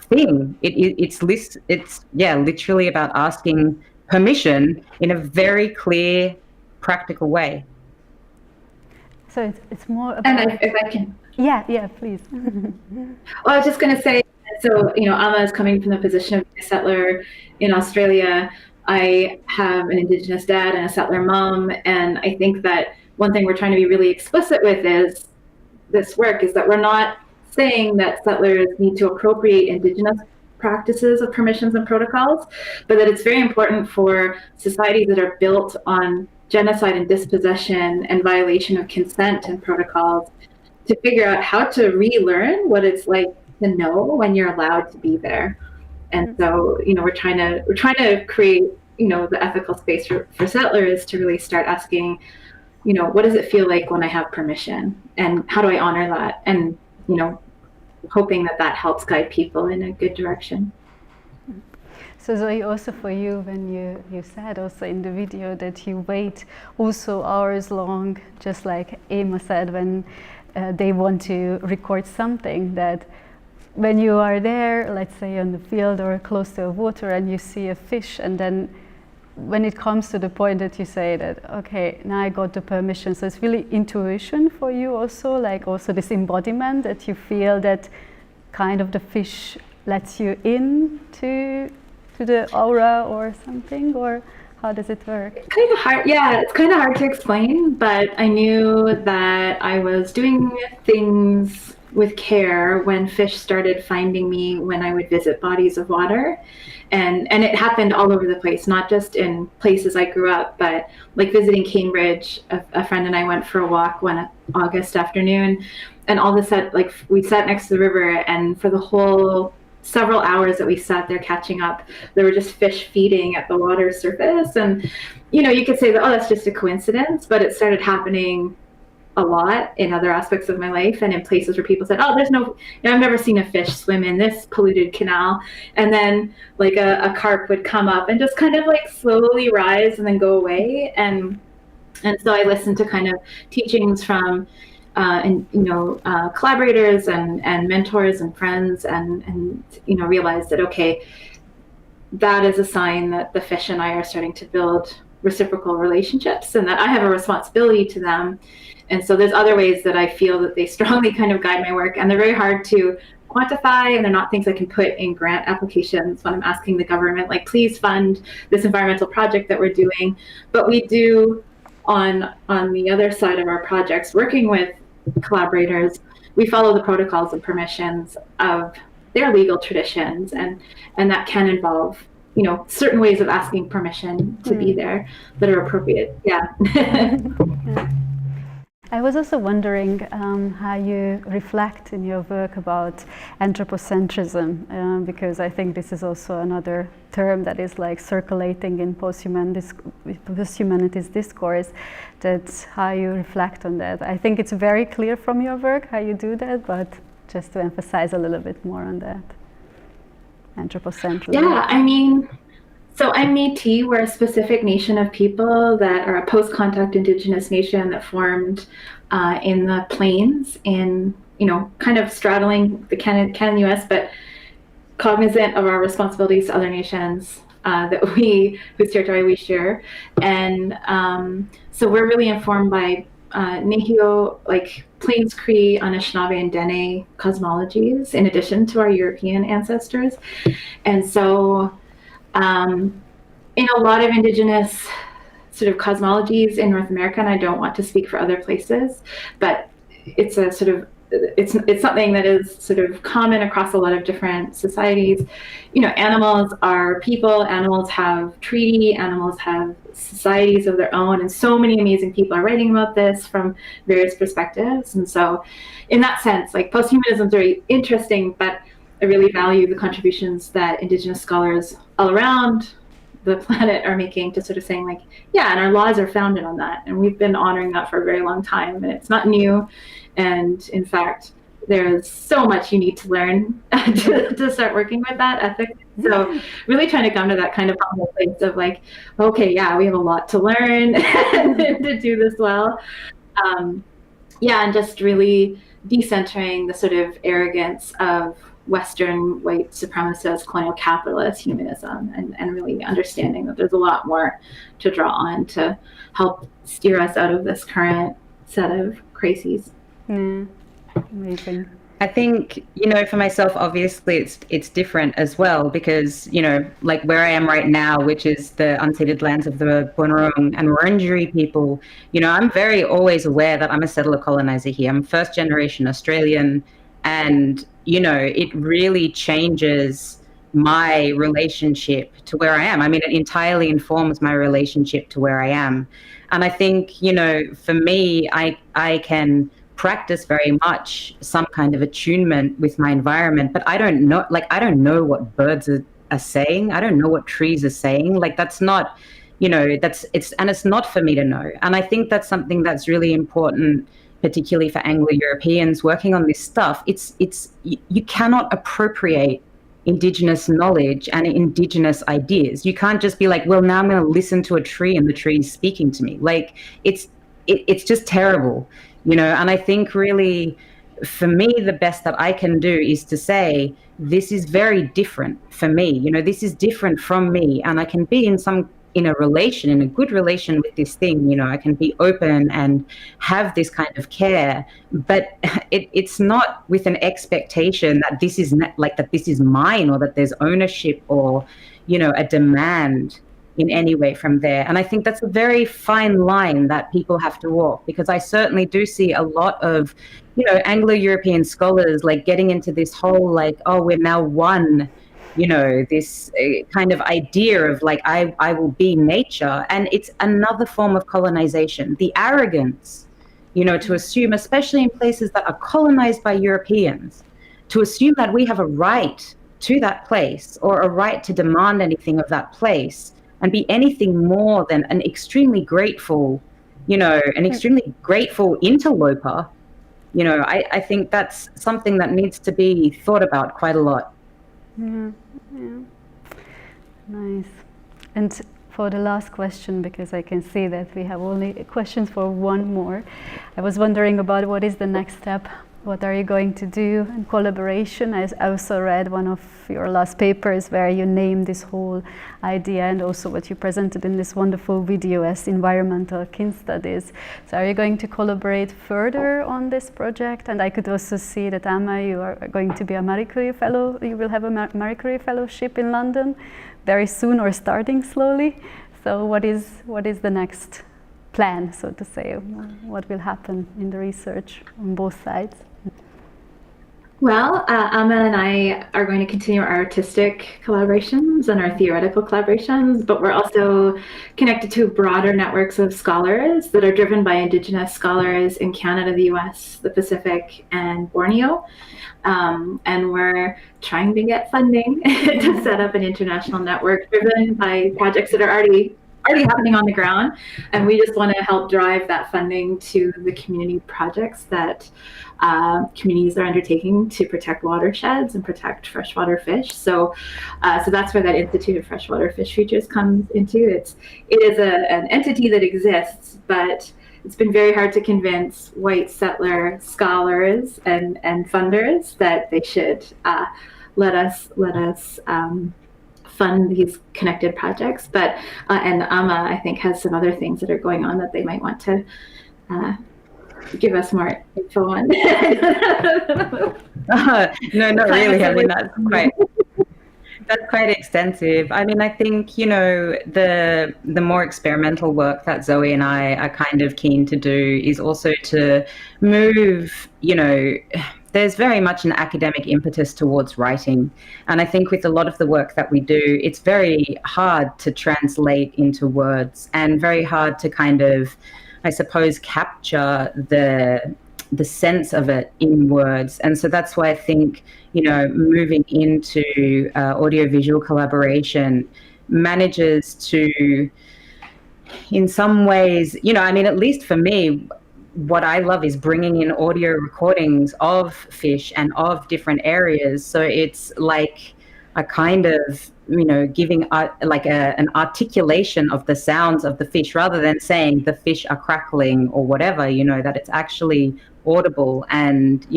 thing. It's literally about asking permission in a very clear, practical way. So it's more about... And if I can... Yeah, please. Well, I was just going to say, so, you know, Amer is coming from the position of a settler in Australia. I have an Indigenous dad and a settler mom, and I think that one thing we're trying to be really explicit with is this work is that we're not saying that settlers need to appropriate Indigenous practices of permissions and protocols, but that it's very important for societies that are built on genocide and dispossession and violation of consent and protocols to figure out how to relearn what it's like to know when you're allowed to be there. And so, you know, we're trying to create, you know, the ethical space for settlers to really start asking, you know, what does it feel like when I have permission, and how do I honor that? And, you know, hoping that helps guide people in a good direction. So Zoe, also for you, when you said also in the video that you wait also hours long, just like Amer said, when they want to record something, that when you are there, let's say on the field or close to a water, and you see a fish, and then when it comes to the point that you say that, okay, now I got the permission, so it's really intuition for you also, like also this embodiment that you feel that kind of the fish lets you in to the aura or something, or how does it work? It's kind of hard. Yeah, it's kind of hard to explain, but I knew that I was doing things with care when fish started finding me when I would visit bodies of water. And it happened all over the place, not just in places I grew up, but like visiting Cambridge, a friend and I went for a walk one August afternoon, and all of a sudden, like, we sat next to the river, and for the whole several hours that we sat there catching up, there were just fish feeding at the water surface. And, you know, you could say that, oh, that's just a coincidence, but it started happening a lot in other aspects of my life, and in places where people said, oh, there's no, you know, I've never seen a fish swim in this polluted canal. And then like a carp would come up and just kind of like slowly rise and then go away. And so I listened to kind of teachings from collaborators and mentors and friends, and you know, realized that, okay, that is a sign that the fish and I are starting to build reciprocal relationships, and that I have a responsibility to them. And so there's other ways that I feel that they strongly kind of guide my work, and they're very hard to quantify, and they're not things I can put in grant applications when I'm asking the government, like, please fund this environmental project that we're doing. But we do on the other side of our projects, working with collaborators, we follow the protocols and permissions of their legal traditions, and that can involve, you know, certain ways of asking permission to be there that are appropriate. Yeah. I was also wondering how you reflect in your work about anthropocentrism, because I think this is also another term that is like circulating in post-humanities discourse, that's how you reflect on that. I think it's very clear from your work how you do that, but just to emphasize a little bit more on that. Anthropocentrism. Yeah, I mean, so I'm Métis. We're a specific nation of people that are a post-contact Indigenous nation that formed in the plains, in, you know, kind of straddling the Canada-US, but cognizant of our responsibilities to other nations whose territory we share. And so we're really informed by Nehio, like Plains Cree, Anishinaabe, and Dene cosmologies, in addition to our European ancestors. And so in a lot of Indigenous sort of cosmologies in North America, and I don't want to speak for other places, but it's a sort of, it's something that is sort of common across a lot of different societies. You know, animals are people, animals have treaty, animals have societies of their own, and so many amazing people are writing about this from various perspectives. And so in that sense, like, posthumanism is very interesting, but I really value the contributions that Indigenous scholars all around the planet are making to sort of saying, like, yeah, and our laws are founded on that, and we've been honoring that for a very long time, and it's not new. And in fact, there's so much you need to learn to start working with that ethic. So really trying to come to that kind of humble place of like, okay, yeah, we have a lot to learn to do this well. Yeah, and just really decentering the sort of arrogance of Western white supremacist colonial capitalist humanism, and really understanding that there's a lot more to draw on to help steer us out of this current set of crises. Amazing. I think, you know, for myself, obviously it's different as well, because, you know, like where I am right now, which is the unceded lands of the Bunurong and Wurundjeri people, you know, I'm very always aware that I'm a settler colonizer here. I'm first generation Australian, and, you know, it really changes my relationship to where I am. I mean, it entirely informs my relationship to where I am. And I think, you know, for me, I can practice very much some kind of attunement with my environment, but I don't know, like, I don't know what birds are saying. I don't know what trees are saying. Like, that's not, you know, it's not for me to know. And I think that's something that's really important, particularly for Anglo-Europeans working on this stuff. You cannot appropriate Indigenous knowledge and Indigenous ideas. You can't just be like, well, now I'm going to listen to a tree and the tree's speaking to me. Like, it's just terrible. You know, and I think really for me, the best that I can do is to say, this is very different for me. You know, this is different from me, and I can be in a relation, in a good relation with this thing. You know, I can be open and have this kind of care, but it's not with an expectation that this is that this is mine, or that there's ownership, or, you know, a demand in any way from there. And I think that's a very fine line that people have to walk, because I certainly do see a lot of, you know, Anglo-European scholars like getting into this whole like, oh, we're now one, you know, this kind of idea of like, I will be nature. And it's another form of colonization. The arrogance, you know, to assume, especially in places that are colonized by Europeans, to assume that we have a right to that place, or a right to demand anything of that place, and be anything more than an extremely grateful, you know, an extremely grateful interloper. You know, I think that's something that needs to be thought about quite a lot. Yeah. Nice. And for the last question, because I can see that we have only questions for one more, I was wondering about what is the next step. What are you going to do in collaboration? I also read one of your last papers where you named this whole idea, and also what you presented in this wonderful video as environmental kin studies. So are you going to collaborate further on this project? And I could also see that, Amer, you are going to be a Marie Curie Fellow. You will have a Marie Curie Fellowship in London very soon, or starting slowly. So what is the next plan, so to say, what will happen in the research on both sides? Well, Amer and I are going to continue our artistic collaborations and our theoretical collaborations, but we're also connected to broader networks of scholars that are driven by Indigenous scholars in Canada, the US, the Pacific, and Borneo. And we're trying to get funding to set up an international network driven by projects that are already happening on the ground. And we just want to help drive that funding to the community projects that communities are undertaking to protect watersheds and protect freshwater fish. So that's where that Institute of Freshwater Fish Futures comes into. It is an entity that exists, but it's been very hard to convince white settler scholars and funders that they should let us fund these connected projects. But and Ama, I think, has some other things that are going on that they might want to give us more info on. No, not really. I mean, that's quite extensive. I mean, I think, the more experimental work that Zoe and I are kind of keen to do is also to move, there's very much an academic impetus towards writing. And I think with a lot of the work that we do, it's very hard to translate into words and very hard to kind of, I suppose, capture the sense of it in words. And so that's why I think, moving into audiovisual collaboration manages to, in some ways, at least for me, what I love is bringing in audio recordings of fish and of different areas. So it's like a kind of, giving an articulation of the sounds of the fish rather than saying the fish are crackling or whatever, that it's actually audible and,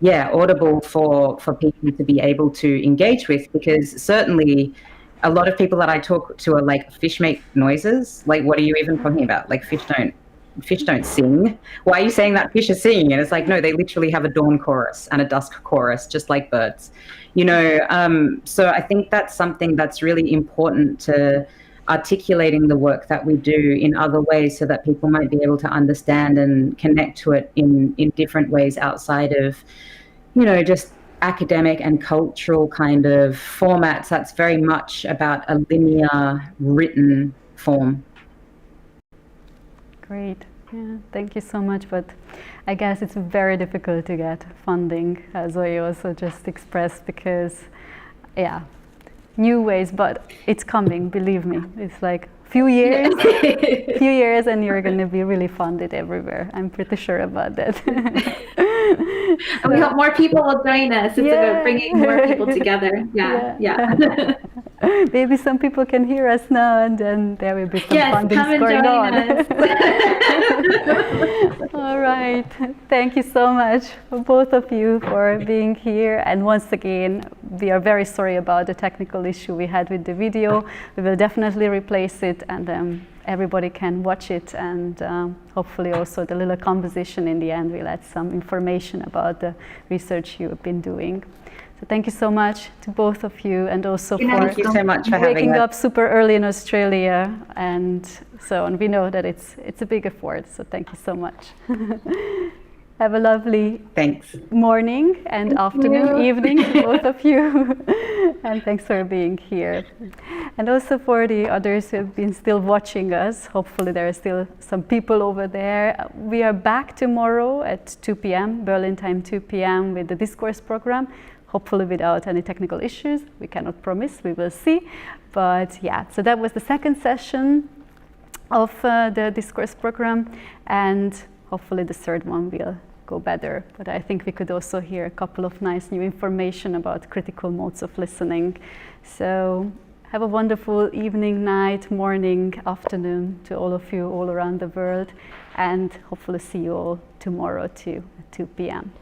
audible for people to be able to engage with, because certainly a lot of people that I talk to are like, fish make noises. Like, what are you even talking about? Like, fish don't sing. Why are you saying that fish are singing? And it's like, no, they literally have a dawn chorus and a dusk chorus, just like birds, so I think that's something that's really important to articulating the work that we do in other ways so that people might be able to understand and connect to it in different ways outside of, just academic and cultural kind of formats. That's very much about a linear written form. Great. Yeah, thank you so much. But I guess it's very difficult to get funding, as Zoe also just expressed, because, new ways, but it's coming, believe me. It's like few years, and you're going to be really funded everywhere. I'm pretty sure about that. And we hope more people will join us. It's about bringing more people together. Yeah. Maybe some people can hear us now, and then there will be some funding going on. All right. Thank you so much, both of you, for being here. And once again, we are very sorry about the technical issue we had with the video. We will definitely replace it, and everybody can watch it, and hopefully also the little composition in the end will add some information about the research you've been doing. So thank you so much to both of you, and also thank you so much for waking up super early in Australia and so on. We know that it's a big effort, so thank you so much. Have a lovely morning and afternoon, evening, both of you. And thanks for being here. And also for the others who have been still watching us, hopefully there are still some people over there. We are back tomorrow at 2 p.m., Berlin time 2 p.m. with the discourse program, hopefully without any technical issues. We cannot promise, we will see. But so that was the second session of the discourse program, and hopefully the third one will go better. But I think we could also hear a couple of nice new information about critical modes of listening. So have a wonderful evening, night, morning, afternoon to all of you all around the world, and hopefully see you all tomorrow too at 2 p.m.